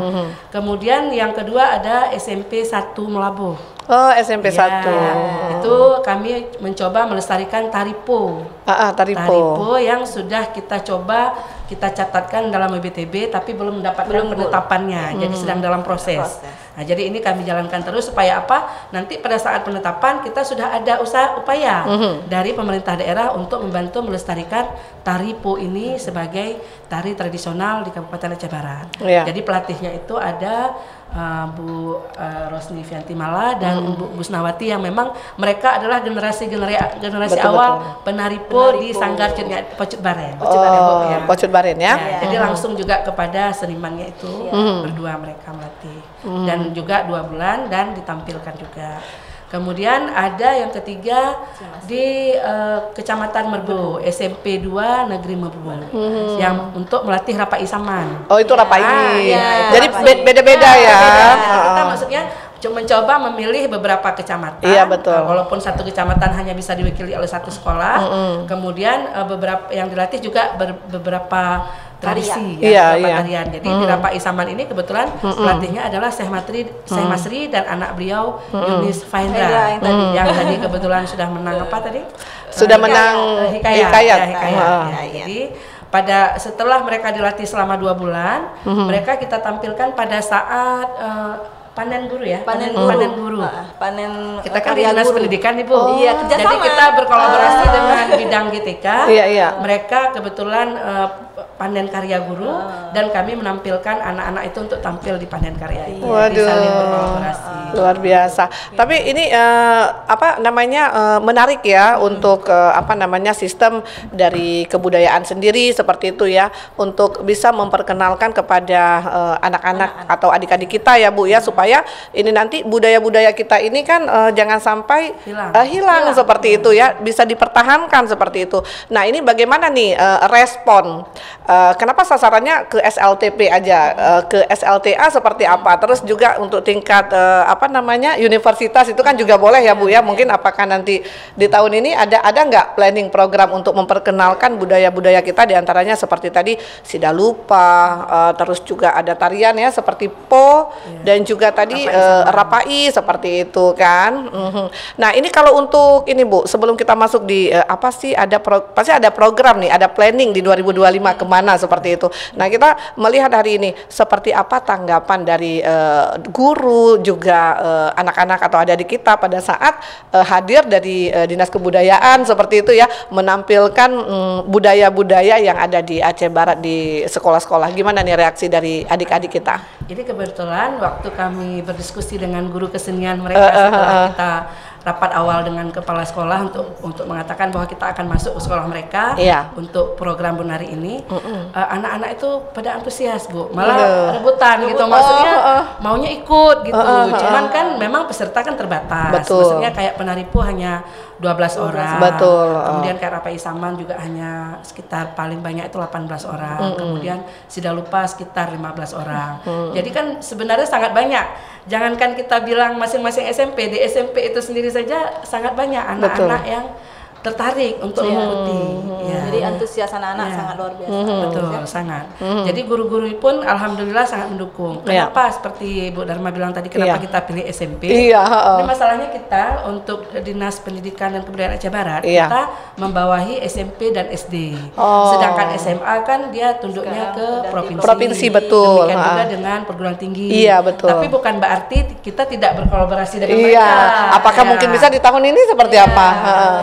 Kemudian yang kedua ada SMP 1 Melabuh. Oh, SMP 1. Itu kami mencoba melestarikan taripo. Taripo yang sudah kita coba kita catatkan dalam BTB tapi belum mendapatkan penetapannya. Jadi sedang dalam proses. Nah, jadi ini kami jalankan terus supaya apa? Nanti pada saat penetapan kita sudah ada upaya dari pemerintah daerah untuk membantu melestarikan taripo ini sebagai tari tradisional di Kabupaten Aceh Barat. Jadi pelatihnya itu ada Bu Rosni Fiantimala dan Bu Busnawati yang memang mereka adalah generasi awal penaripo di Sanggar Pocut Baren. Pocut Baren ya. Jadi langsung juga kepada senimannya itu berdua mereka melatih dan juga 2 bulan dan ditampilkan juga. Kemudian ada yang ketiga di Kecamatan Merbu, SMP 2 Negeri Merbu, yang untuk melatih Rapai Saman. Oh, itu Rapai. Jadi beda-beda ya. Kita maksudnya mencoba memilih beberapa kecamatan. Iya, betul. Walaupun satu kecamatan hanya bisa diwakili oleh 1 sekolah. Kemudian beberapa yang dilatih juga beberapa tradisi tarian. Jadi di Rapai Saman ini kebetulan pelatihnya adalah Syekh Masri dan anak beliau Yunis Faindra yang tadi kebetulan sudah menang apa tadi? Sudah menang Hikayat. Jadi setelah mereka dilatih selama 2 bulan, mereka kita tampilkan pada saat panen guru ya, panen guru. Kita kan di Dinas Pendidikan nih Bu. Jadi kita berkolaborasi dengan bidang GTK. Mereka kebetulan panen karya guru dan kami menampilkan anak-anak itu untuk tampil di panen karya itu. Waduh, luar biasa. Tapi ini menarik ya untuk sistem dari kebudayaan sendiri seperti itu ya, untuk bisa memperkenalkan kepada anak-anak atau adik-adik kita ya Bu ya, supaya ini nanti budaya-budaya kita ini kan jangan sampai hilang seperti itu ya, bisa dipertahankan seperti itu. Nah, ini bagaimana nih respon? Kenapa sasarannya ke SLTP aja, ke SLTA seperti apa? Terus juga untuk tingkat universitas itu kan juga boleh ya Bu ya. Mungkin apakah nanti di tahun ini ada nggak planning program untuk memperkenalkan budaya-budaya kita, diantaranya seperti tadi Sidalupa, terus juga ada tarian ya seperti Po dan juga tadi Rapai seperti itu kan. Nah, ini kalau untuk ini Bu, sebelum kita masuk di pasti ada program nih, ada planning di 2025 kemana seperti itu. Nah, kita melihat hari ini seperti apa tanggapan dari guru juga anak-anak atau adik-adik kita pada saat hadir dari Dinas Kebudayaan seperti itu ya, menampilkan budaya-budaya yang ada di Aceh Barat di sekolah-sekolah. Gimana nih reaksi dari adik-adik kita? Jadi kebetulan waktu kami berdiskusi dengan guru kesenian mereka setelah kita rapat awal dengan kepala sekolah untuk mengatakan bahwa kita akan masuk ke sekolah mereka untuk program Bonari ini, anak-anak itu pada antusias, Bu, malah rebutan gitu, maksudnya maunya ikut gitu. Cuman kan memang peserta kan terbatas. Maksudnya kayak penaripu hanya 12 orang. Kemudian kayak Rapai Saman juga hanya sekitar paling banyak itu 18 orang. Kemudian Sidalupa sekitar 15 orang. Jadi kan sebenarnya sangat banyak. Jangankan kita bilang masing-masing SMP, di SMP itu sendiri saja sangat banyak anak-anak yang tertarik untuk mengikuti. Jadi antusias anak-anak sangat luar biasa. Betul, sangat. Jadi guru-guru pun alhamdulillah sangat mendukung. Kenapa seperti Bu Dharma bilang tadi, kenapa kita pilih SMP? Ini masalahnya kita untuk Dinas Pendidikan dan Kebudayaan Aceh Barat, kita membawahi SMP dan SD. Sedangkan SMA kan dia tunduknya ke provinsi. Betul. Demikian juga dengan perguruan tinggi. Betul. Tapi bukan berarti kita tidak berkolaborasi dengan mereka. Apakah mungkin bisa di tahun ini seperti apa?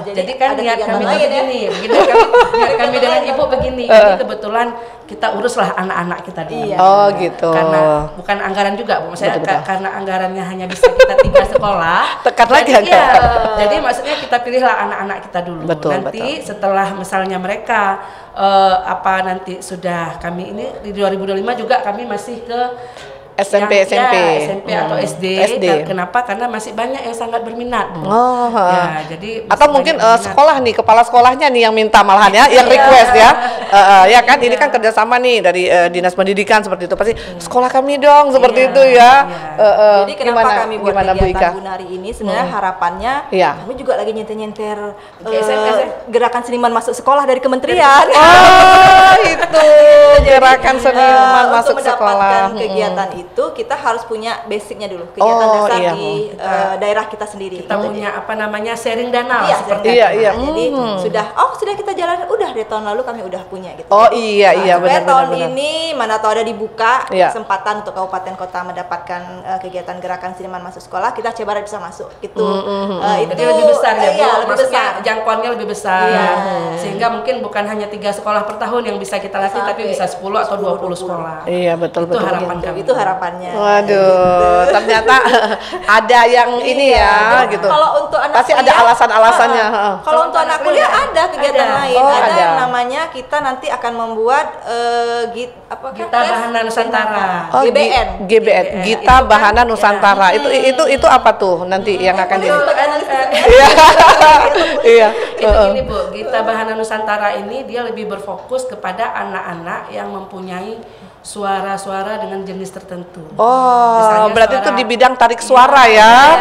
Jadi kan niat kami begini, niat kami dengan Ibu begini. Jadi kebetulan kita uruslah anak-anak kita dulu. Gitu. Karena bukan anggaran juga, Bu. Maksudnya karena anggarannya hanya bisa kita 3 sekolah. Tekan lagi Jadi maksudnya kita pilihlah anak-anak kita dulu. Nanti setelah misalnya mereka nanti sudah kami ini di 2025 juga kami masih ke SMP atau SD. Kenapa? Karena masih banyak yang sangat berminat, Bu. Jadi atau mungkin sekolah nih, kepala sekolahnya nih yang minta malahan ya, yang request ya. Ya kan, ini kan kerjasama nih dari Dinas Pendidikan seperti itu, pasti sekolah kami dong seperti itu ya. Jadi kenapa kami buat kegiatan Bonari ini? Sebenarnya harapannya kami juga lagi nyenter-nyenter gerakan seniman masuk sekolah dari kementerian. Itu gerakan seniman masuk sekolah. Kegiatan itu kita harus punya basicnya dulu, kegiatan dasar di daerah kita sendiri. Kita punya sharing dana seperti itu. Jadi sudah kita jalan, udah dari tahun lalu kami udah punya gitu. Benar. Tahun ini mana tahu ada dibuka kesempatan untuk kabupaten kota mendapatkan kegiatan gerakan seniman masuk sekolah, kita Aceh Barat bisa masuk. Itu lebih besar ya, Bu. Maksudnya jangkauannya lebih besar. Sehingga mungkin bukan hanya 3 sekolah per tahun yang bisa kita latih, tapi bisa 10 atau 20 sekolah. Betul. Itu harapan kami. Itu harapannya. Waduh, ternyata ada yang ini ya gitu. Kalau untuk anak pasti ada alasan-alasannya. Kalau untuk anak kuliah ada kegiatan lain. Ada yang namanya kita nanti akan membuat Gita Bahana Nusantara. GBN, Gita Bahana Nusantara. Itu apa tuh nanti yang akan Itu gini, Bu, Gita Bahana Nusantara ini dia lebih berfokus kepada anak-anak yang mempunyai suara-suara dengan jenis tertentu. Berarti itu di bidang tarik suara ya,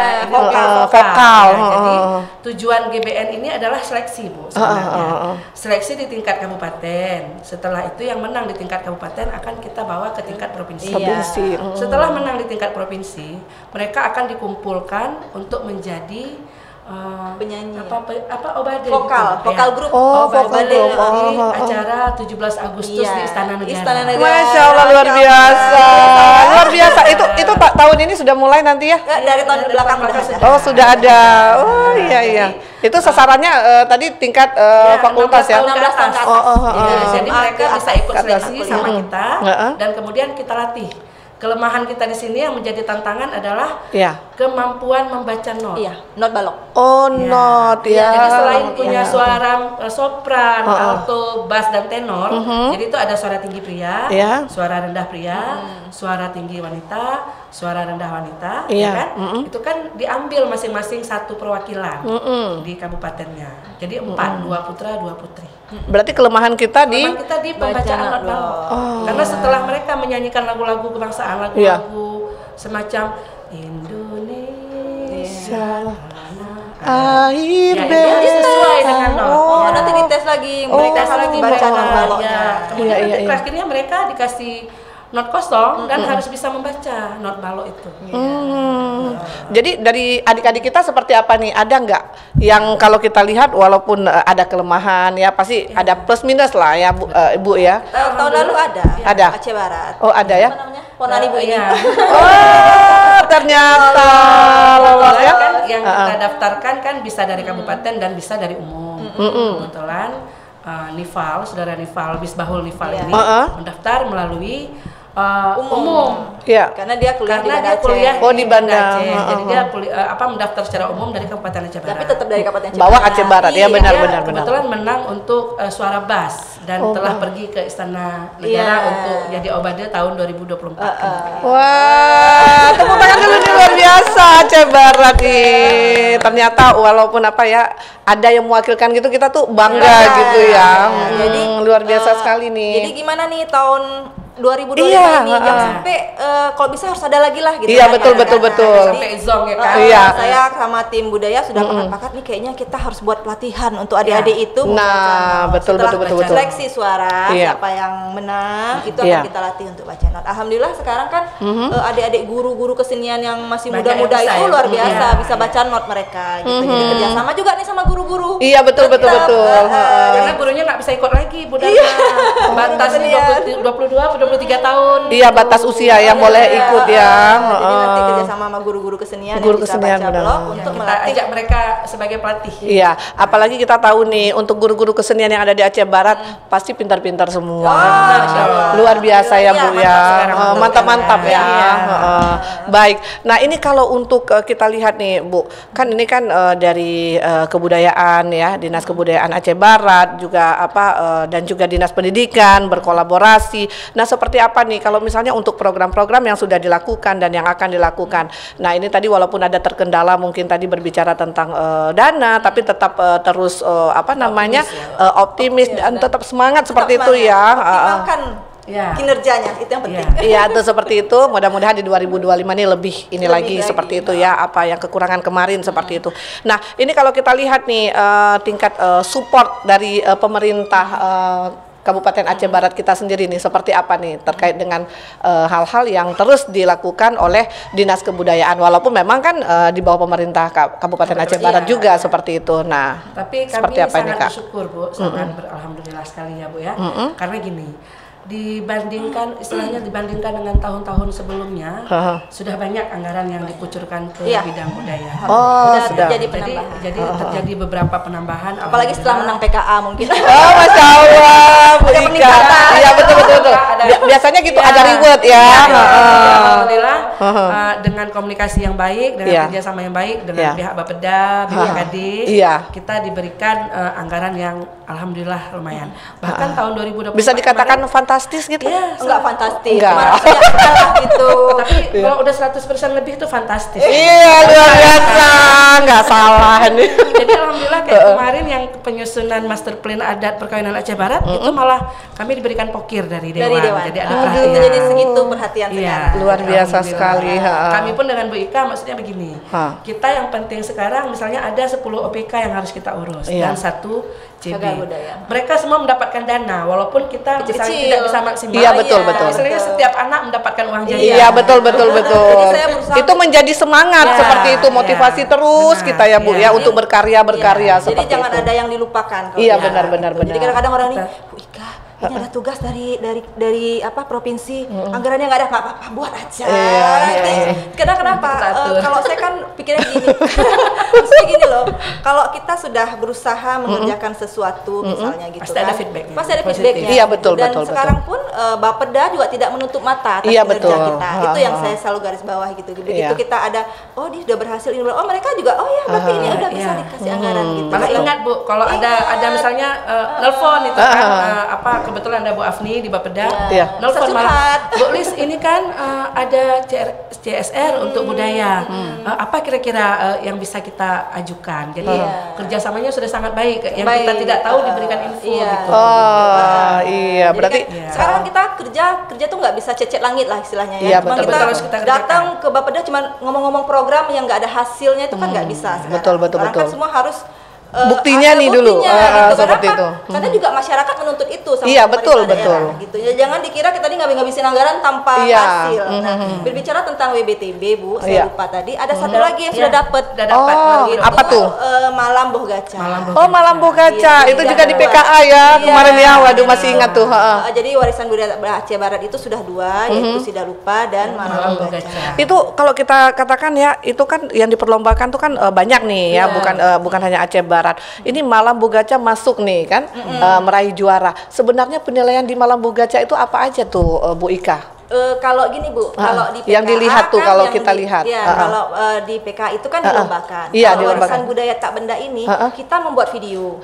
vokal. Jadi tujuan GBN ini adalah seleksi, Bu, sebenarnya. Seleksi di tingkat kabupaten. Setelah itu yang menang di tingkat kabupaten akan kita bawa ke tingkat provinsi. Setelah menang di tingkat provinsi, mereka akan dikumpulkan untuk menjadi penyanyi Obade vokal grup Obade di acara 17 Agustus di Istana Negara. Masya Allah, luar biasa. Itu tahun ini sudah mulai nanti ya? Dari tahun belakang sudah ada. Iya. Itu sasarannya tadi tingkat fakultas ya. 16 tahun ke atas. Jadi mereka bisa ikut seleksi sama kita dan kemudian kita latih. Kelemahan kita di sini yang menjadi tantangan adalah kemampuan membaca not. Not balok. Not ya. Jadi selain punya suara sopran, alto, bass dan tenor, jadi itu ada suara tinggi pria, suara rendah pria, suara tinggi wanita, suara rendah wanita, kan? Itu kan diambil masing-masing satu perwakilan di kabupatennya. Jadi 4, 2 putra, 2 putri. Berarti kelemahan kita di pembacaan not balok. Karena setelah mereka menyanyikan lagu-lagu kebangsaan, lagu-lagu semacam Indonesia air sesuai dengan not. Nanti dites lagi, mereka lagi baca not baloknya. Kemudian akhirnya mereka dikasih not kosong dan harus bisa membaca not balok itu. Jadi dari adik-adik kita seperti apa nih? Ada nggak yang kalau kita lihat walaupun ada kelemahan ya pasti ada plus minus lah ya Bu ya. Tahun lalu ada. Aceh Barat. Ada ya. ponan ibu ini. Oh, ternyata lolos ya. Kan yang kita daftarkan kan bisa dari kabupaten dan bisa dari umum. Kebetulan Nifal, saudara Nifal, Misbahul Nifal ini mendaftar melalui umum. Iya. Karena dia kuliah di Banda Aceh. Jadi dia mendaftar secara umum dari Kabupaten Aceh Barat. Tapi tetap dari Kabupaten Aceh Bawa Aceh Barat, ya benar. Kebetulan menang untuk suara BAS dan telah pergi ke Istana Negara untuk jadi Obade tahun 2024. Wah, tepuk tangan dulu nih, luar biasa Aceh Barat nih. Ternyata walaupun ada yang mewakilkan gitu, kita tuh bangga gitu ya. Jadi luar biasa sekali nih. Jadi gimana nih tahun 2025 ini jangan sampai kalau bisa harus ada lagi lah gitu. Iya, betul. Sampai zong ya kan. Saya sama tim budaya sudah sepakat nih kayaknya kita harus buat pelatihan untuk adik-adik itu. Nah, betul. Seleksi suara siapa yang menang itu akan kita latih untuk baca not. Alhamdulillah sekarang kan adik-adik guru-guru kesenian yang masih muda-muda itu luar biasa bisa baca not mereka gitu. Jadi kerjasama juga nih sama guru-guru. Iya, betul. Karena gurunya nggak bisa ikut lagi, budaya batasnya 23 tahun. Iya, batas usia yang boleh ikut ya. Jadi nanti kerjasama sama guru-guru kesenian yang bisa baca blog untuk kita melatih. ajak mereka sebagai pelatih. Iya, apalagi kita tahu nih untuk guru-guru kesenian yang ada di Aceh Barat pasti pintar-pintar semua. Luar biasa ya Bu ya. Mantap-mantap ya. Baik. Nah, ini kalau untuk kita lihat nih Bu, kan ini kan dari kebudayaan ya, Dinas Kebudayaan Aceh Barat juga dan juga Dinas Pendidikan berkolaborasi. Nah, seperti apa nih kalau misalnya untuk program-program yang sudah dilakukan dan yang akan dilakukan. Nah, ini tadi walaupun ada terkendala mungkin tadi berbicara tentang dana, tapi tetap terus optimis dan tetap semangat seperti itu ya. Optimalkan kinerjanya, itu yang penting. Iya, itu seperti itu. Mudah-mudahan di 2025 ini lebih lagi seperti itu ya, apa yang kekurangan kemarin seperti itu. Nah, ini kalau kita lihat nih tingkat support dari pemerintah Kabupaten Aceh Barat kita sendiri nih seperti apa nih terkait dengan hal-hal yang terus dilakukan oleh Dinas Kebudayaan, walaupun memang kan di bawah pemerintah Kabupaten Aceh Barat juga seperti itu. Nah, tapi kami sangat bersyukur Bu, sangat beralhamdulillah sekali ya Bu ya. Karena gini, dibandingkan dengan tahun-tahun sebelumnya sudah banyak anggaran yang dikucurkan ke bidang budaya. Sudah terjadi penambahan. Jadi terjadi beberapa penambahan. Apalagi setelah menang PKA mungkin. Masya Allah, Bu Ika. Iya, betul. Biasanya gitu ada reward ya. Alhamdulillah dengan komunikasi yang baik, dengan kerjasama yang baik dengan pihak Bapeda, BPKD, kita diberikan anggaran yang alhamdulillah lumayan. Bahkan tahun 2020 bisa dikatakan fantastis gitu? Enggak fantastis. Enggak. Gitu. Tapi kalau udah 100% lebih itu fantastis. Iya, luar biasa. Enggak salah nih. Jadi alhamdulillah kayak kemarin yang penyusunan master plan adat perkawinan Aceh Barat itu malah kami diberikan pokir dari Dewan. Jadi ada perhatian. Jadi segitu perhatian sekarang. Luar biasa sekali. Kami pun dengan Bu Ika maksudnya begini. Kita yang penting sekarang misalnya ada 10 OPK yang harus kita urus dan 1 CB. Mereka semua mendapatkan dana walaupun kita misalnya tidak bisa maksimal. Iya, betul. Misalnya setiap anak mendapatkan uang jajan. Iya, betul. Itu menjadi semangat seperti itu, motivasi terus kita ya Bu ya untuk berkarya seperti itu. Jadi jangan ada yang dilupakan. Iya, benar. Jadi kadang-kadang orang nih, Bu Ika, ini ada tugas dari provinsi, anggarannya nggak ada, nggak apa-apa, buat aja. Karena kenapa? Kalau saya kan pikirnya gini, maksudnya gini loh, kalau kita sudah berusaha mengerjakan sesuatu misalnya gitu, pasti ada feedbacknya. Pasti ada feedbacknya. Iya, betul. Dan sekarang pun Bapeda juga tidak menutup mata atas kinerja kita. Itu yang saya selalu garis bawah gitu. Begitu kita ada, dia sudah berhasil ini, mereka juga, berarti ini udah bisa dikasih anggaran gitu. Malah ingat Bu, kalau ada misalnya nelfon itu kan kebetulan ada Bu Afni di Bapeda, nelfon malah, Bu Lis ini kan ada CSR untuk budaya, apa kira-kira yang bisa kita ajukan? Jadi kerjasamanya sudah sangat baik, yang kita tidak tahu diberikan info gitu. Berarti sekarang kita kerja tuh nggak bisa cecet langit lah istilahnya ya. Cuma kita datang ke Bapeda cuma ngomong-ngomong program yang nggak ada hasilnya itu kan nggak bisa. Betul. Kan semua harus buktinya nih dulu gitu. seperti itu. Karena juga masyarakat menuntut itu sama iya betul gitu ya, jangan dikira kita ini ngabisin anggaran tanpa hasil. Nah, berbicara tentang WBTB Bu, saya lupa tadi ada satu lagi yang sudah dapat gitu. Apa tuh? Malam Boh Gaca. Malam Boh Gaca itu juga di PKA ya kemarin ya, waduh masih ingat tuh. Jadi warisan budaya Aceh Barat itu sudah 2, yaitu Sidalupa dan Malam Boh Gaca. Itu kalau kita katakan ya, itu kan yang diperlombakan tuh kan banyak nih ya, bukan hanya Aceh Barat. Ini Malam Boh Gaca masuk nih kan, meraih juara. Sebenarnya penilaian di Malam Boh Gaca itu apa aja tuh Bu Ika? Kalau gini Bu, kalau di PKA yang dilihat tuh kan kalau kita lihat. Ya, kalau di PKA itu kan dilombakan. Iya, kalau warisan budaya tak benda ini kita membuat video.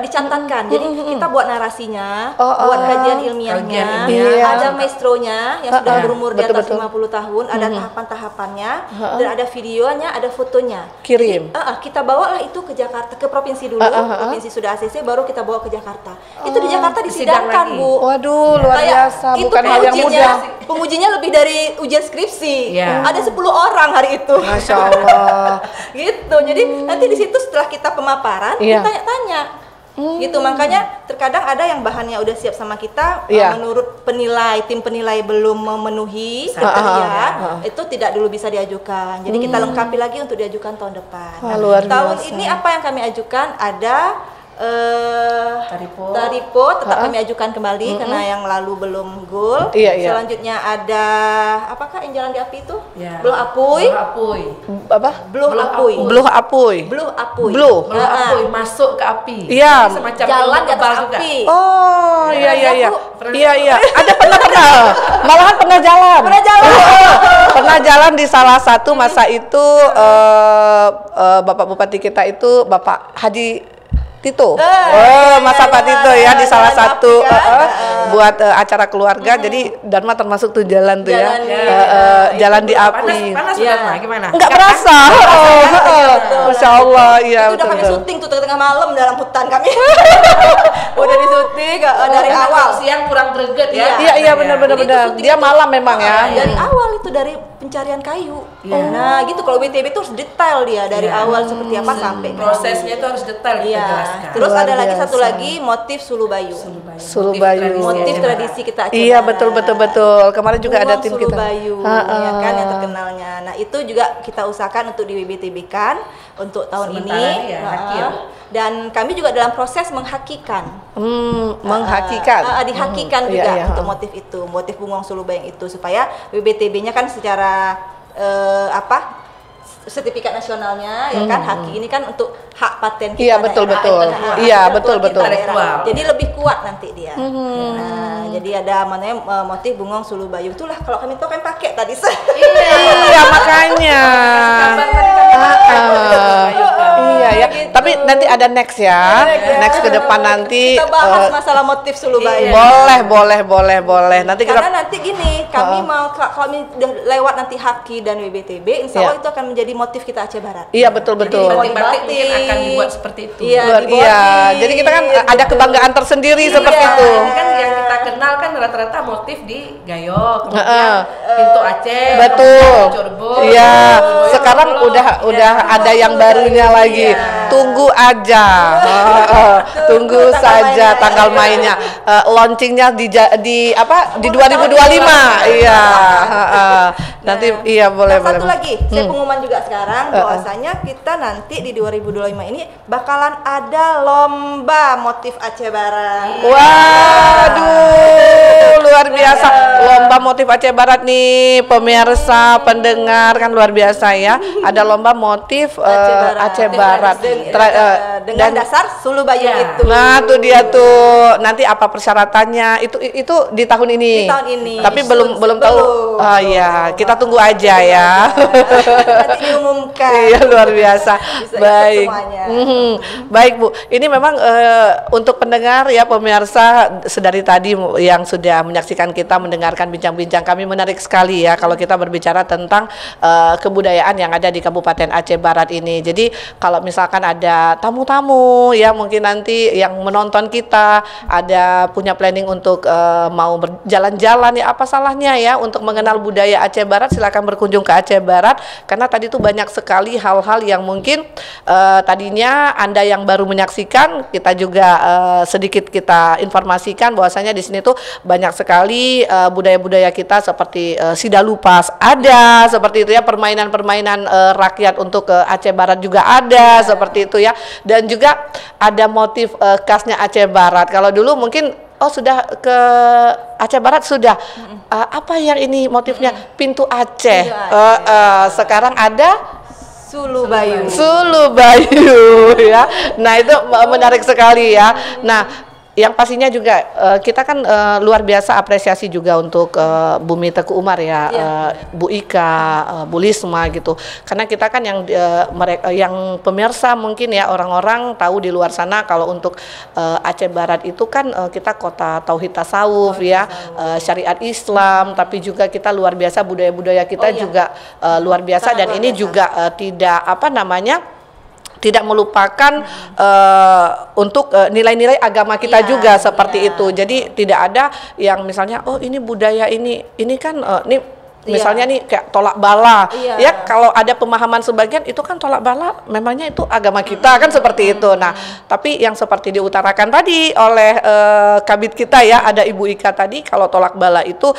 Dicatatkan. Jadi kita buat narasinya, buat kajian ilmiahnya, ada maestronya yang sudah berumur di atas 50 tahun, ada tahapan-tahapannya, dan ada videonya, ada fotonya. Kirim. Jadi, kita bawalah itu ke Jakarta, ke provinsi dulu, provinsi sudah ACC, baru kita bawa ke Jakarta. Itu di Jakarta disidangkan Bu. Waduh, luar biasa. Bukan yang mudah. Pengujinya lebih dari ujian skripsi. Ada 10 orang hari itu. Masya Allah. Gitu. Jadi nanti di situ setelah kita pemaparan, kita tanya-tanya. Gitu. Makanya terkadang ada yang bahannya udah siap sama kita, menurut tim penilai belum memenuhi kriteria, itu tidak dulu bisa diajukan. Jadi kita lengkapi lagi untuk diajukan tahun depan. Tahun ini apa yang kami ajukan ada Taripo tetap kami ajukan kembali karena yang lalu belum goal. Selanjutnya ada apakah yang jalan di api itu? Bluh Apuy. Apa? Bluh Apuy masuk ke api. Iya. Semacam jalan di atas api. Oh, iya. Ada pernah. Malahan pernah jalan. Pernah jalan di salah satu masa itu Bapak Bupati kita itu Bapak Haji Tito, masa Pak Tito ya di salah satu buat acara keluarga. Jadi Dharma termasuk tuh jalan tuh ya, jalan di api. Panas gimana? Enggak berasa. Masya Allah, iya betul. Udah kami syuting tuh tengah malam dalam hutan kami. Udah disuting dari awal. Siang kurang greget ya. Iya benar. Dia malam memang ya. Dari awal itu dari pencarian kayu. Nah gitu, kalau WTB itu harus detail dia dari awal seperti apa sampai prosesnya itu harus detail. Terus ada lagi satu lagi motif Sulubayu. Motif tradisi kita Aceh Iya Barat. betul. Kemarin juga ada tim kita. Sulubayu, ya kan yang terkenalnya. Nah itu juga kita usahakan untuk di WBTB kan untuk tahun ini. Dan kami juga dalam proses menghakikan. Dihakikan juga untuk motif itu, motif Bungong Sulubayung itu supaya WBTB-nya kan secara sertifikat nasionalnya ya kan, haki ini kan untuk hak paten kita. Iya betul. Jadi lebih kuat nanti dia. Nah, jadi ada motif Bungong Sulubayung itulah kalau kami tahu kan pakai tadi. Iya makanya. Iya ya. Tapi nanti ada next ya. Next ke depan nanti kita bahas masalah motif Sulubayung. Boleh. Nanti karena nanti gini, kami mau kami udah lewat nanti haki dan WBTB, insya Allah itu akan menjadi motif kita Aceh Barat. Iya betul. Jadi batik mungkin akan dibuat seperti itu. Jadi kita kan ada kebanggaan tersendiri seperti itu. Kan yang kita kenal kan rata-rata motif di Gayo, kemudian pintu Aceh, betul. Iya. Sekarang udah ada yang barunya lagi. Tunggu aja. Tunggu saja tanggal mainnya. Launchingnya di 2025. Iya. Nanti boleh. Satu lagi, saya pengumuman juga sekarang bahwasanya kita nanti di 2025 ini bakalan ada lomba motif Aceh Barat. Waduh, luar biasa. Lomba motif Aceh Barat nih, pemirsa, pendengar kan luar biasa ya. Ada lomba motif Aceh Barat. Dengan dasar Sulubayung itu. Nah, tuh dia tuh. Nanti apa persyaratannya? Itu di tahun ini. Di tahun ini. Tapi belum tahu. Oh iya, kita tunggu aja ya. Nanti diumumkan. Iya, luar biasa. Baik. Semuanya. Baik, Bu. Ini memang untuk pendengar ya, pemirsa, sedari tadi yang sudah menyaksikan kita, mendengarkan bincang-bincang kami. Menarik sekali ya kalau kita berbicara tentang kebudayaan yang ada di Kabupaten Aceh Barat ini. Jadi kalau misalkan ada tamu-tamu ya mungkin nanti yang menonton kita ada punya planning untuk mau berjalan-jalan, ya apa salahnya ya untuk mengenal budaya Aceh Barat, silakan berkunjung ke Aceh Barat, karena tadi tuh banyak sekali hal-hal yang mungkin tadinya Anda yang baru menyaksikan, kita juga sedikit kita informasikan bahwasanya di sini tuh banyak sekali budaya-budaya kita seperti sidalupas ada, seperti itu ya, permainan-permainan rakyat untuk Aceh Barat juga ada, seperti itu ya, dan juga ada motif khasnya Aceh Barat. Kalau dulu mungkin sudah ke Aceh Barat sudah apa yang ini motifnya pintu Aceh, sekarang ada Sulu Bayu. Sulu Bayu ya. Nah, itu menarik sekali ya. Nah, yang pastinya juga kita kan luar biasa apresiasi juga untuk Bumi Teku Umar ya, Bu Ika, Bu Lisma gitu. Karena kita kan yang mereka yang pemirsa mungkin ya orang-orang tahu di luar sana kalau untuk Aceh Barat itu kan kita kota tauhid tasawuf ya, syariat Islam, tapi juga kita luar biasa budaya-budaya kita juga luar biasa, dan ini juga tidak tidak melupakan untuk nilai-nilai agama kita juga seperti itu. Jadi tidak ada yang misalnya ini budaya ini kan misalnya nih kayak tolak bala ya, kalau ada pemahaman sebagian itu kan tolak bala memangnya itu agama kita kan seperti itu. Nah, tapi yang seperti diutarakan tadi oleh kabit kita ya, ada Ibu Ika tadi, kalau tolak bala itu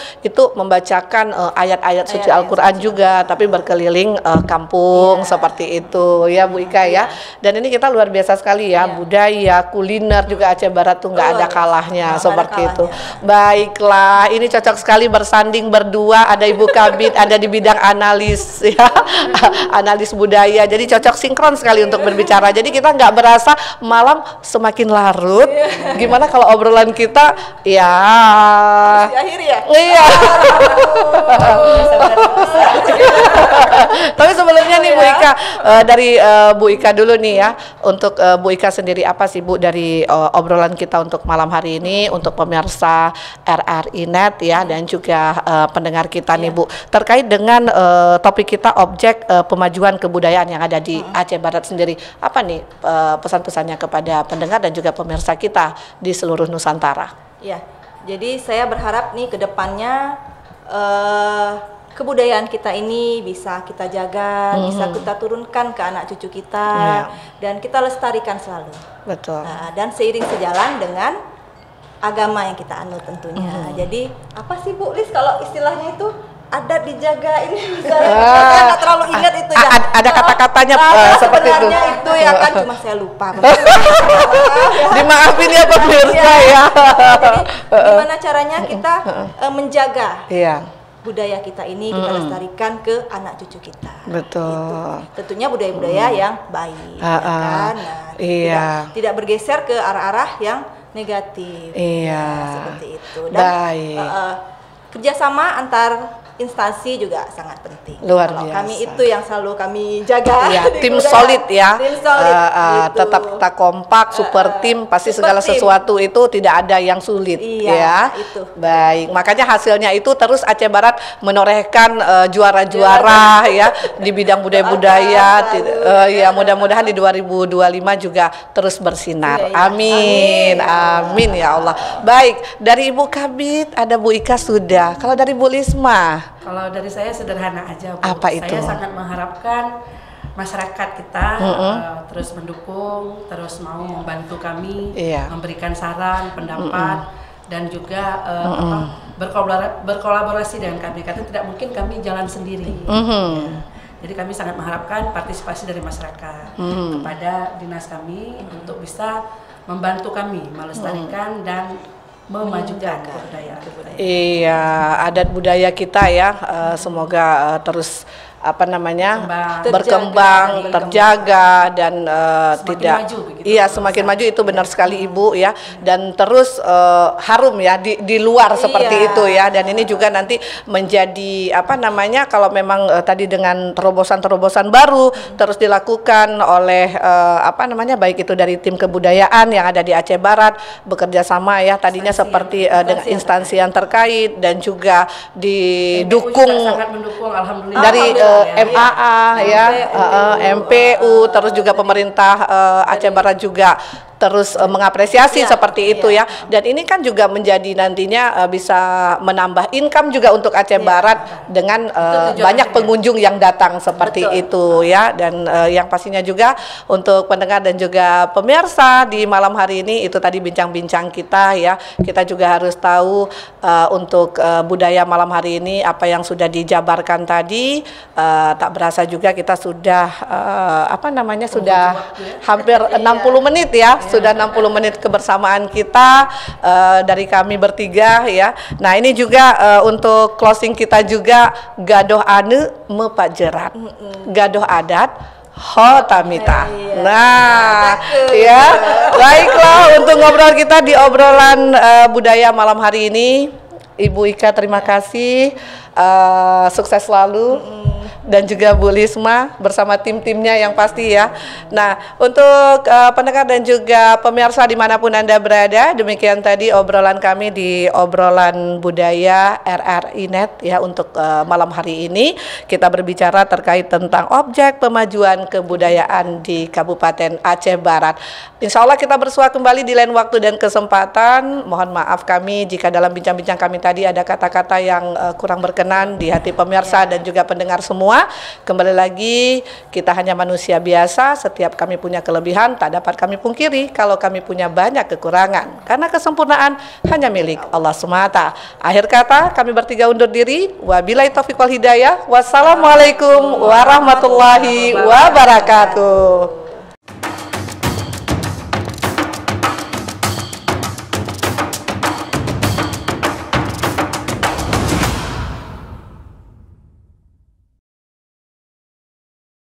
membacakan ayat-ayat suci Al-Qur'an juga, tapi berkeliling kampung seperti itu ya Bu Ika ya. Dan ini kita luar biasa sekali ya, budaya kuliner juga Aceh Barat tuh nggak ada kalahnya seperti itu. Baiklah, ini cocok sekali bersanding berdua, ada Ibu Kabit ada di bidang analis ya, analis budaya, jadi cocok sinkron sekali untuk berbicara. Jadi kita nggak berasa malam semakin larut. Gimana kalau obrolan kita ya akhir ya? Iya. Tapi sebelumnya nih Bu Ika, dari Bu Ika dulu nih ya, untuk Bu Ika sendiri apa sih Bu dari obrolan kita untuk malam hari ini untuk pemirsa RRI Net ya, dan juga pendengar kita nih Bu, terkait dengan topik kita objek pemajuan kebudayaan yang ada di Aceh Barat sendiri. Apa nih pesan-pesannya kepada pendengar dan juga pemirsa kita di seluruh Nusantara? Ya, jadi saya berharap nih ke depannya kebudayaan kita ini bisa kita jaga, bisa kita turunkan ke anak cucu kita, dan kita lestarikan selalu. Betul. Dan seiring sejalan dengan agama yang kita anut tentunya. Jadi apa sih Bu Lis kalau istilahnya itu adat dijaga ini, saya nggak terlalu ingat itu ya. Ada kata-katanya seperti itu. Sebenarnya itu ya kan, cuma saya lupa. Dimaafin ya pemirsa ya. Jadi gimana caranya kita menjaga budaya kita ini, kita lestarikan ke anak cucu kita. Betul. Gitu. Tentunya budaya-budaya yang baik, kan? Nah, tidak bergeser ke arah-arah yang negatif. Seperti itu. Dan kerjasama antar instansi juga sangat penting. Luar biasa. Kami itu yang selalu kami jaga. Tim solid ya. Tim solid. Gitu. Tetap kita kompak, super tim, pasti segala sesuatu itu tidak ada yang sulit ya. Itu. Baik, makanya hasilnya itu terus Aceh Barat menorehkan juara-juara ya di bidang budaya-budaya. Ya, mudah-mudahan di 2025 juga terus bersinar. Amin. Amin ya Allah. Baik, dari Ibu Kabit ada Bu Ika sudah. Kalau dari Bu Lisma? Kalau dari saya sederhana aja Bu. Apa itu? Saya sangat mengharapkan masyarakat kita terus mendukung, terus mau membantu kami, memberikan saran, pendapat, dan juga berkolaborasi dengan kami. Karena tidak mungkin kami jalan sendiri. Jadi kami sangat mengharapkan partisipasi dari masyarakat kepada dinas kami untuk bisa membantu kami melestarikan dan memajukan kebudayaan. Iya, adat budaya kita ya, semoga terus apa namanya berkembang, terjaga dan tidak maju, iya semakin maju, itu benar sekali Ibu ya, dan terus harum ya di luar seperti itu ya, dan ini juga nanti menjadi apa namanya, kalau memang tadi dengan terobosan-terobosan baru terus dilakukan oleh apa namanya, baik itu dari tim kebudayaan yang ada di Aceh Barat bekerja sama ya, tadinya seperti dengan instansi yang terkait, dan juga didukung sangat mendukung, alhamdulillah, dari MAA ya, MPU, terus juga pemerintah Aceh Barat juga terus mengapresiasi seperti itu ya, dan ini kan juga menjadi nantinya bisa menambah income juga untuk Aceh Barat dengan banyak pengunjung yang datang seperti itu ya, dan yang pastinya juga untuk pendengar dan juga pemirsa di malam hari ini, itu tadi bincang-bincang kita ya, kita juga harus tahu untuk budaya malam hari ini apa yang sudah dijabarkan tadi, tak berasa juga kita sudah apa namanya, sudah hampir 60 menit ya, sudah 60 menit kebersamaan kita dari kami bertiga ya. Nah ini juga untuk closing kita juga, gadoh ane mepak jerat, gadoh adat Hotamita. Nah, ya, baiklah untuk ngobrol kita di obrolan budaya malam hari ini. Ibu Ika terima kasih, sukses selalu, dan juga Bu Lisma bersama tim-timnya yang pasti ya. Nah, untuk pendengar dan juga pemirsa dimanapun Anda berada, demikian tadi obrolan kami di obrolan budaya RRI Net ya, untuk malam hari ini kita berbicara terkait tentang objek pemajuan kebudayaan di Kabupaten Aceh Barat. Insya Allah kita bersua kembali di lain waktu dan kesempatan. Mohon maaf kami jika dalam bincang-bincang kami tadi ada kata-kata yang kurang berkenan di hati pemirsa dan juga pendengar semua. Kembali lagi, kita hanya manusia biasa, setiap kami punya kelebihan, tak dapat kami pungkiri kalau kami punya banyak kekurangan, karena kesempurnaan hanya milik Allah semata. Akhir kata, kami bertiga undur diri. Wabillahi taufiq wal hidayah. Wassalamualaikum warahmatullahi wabarakatuh.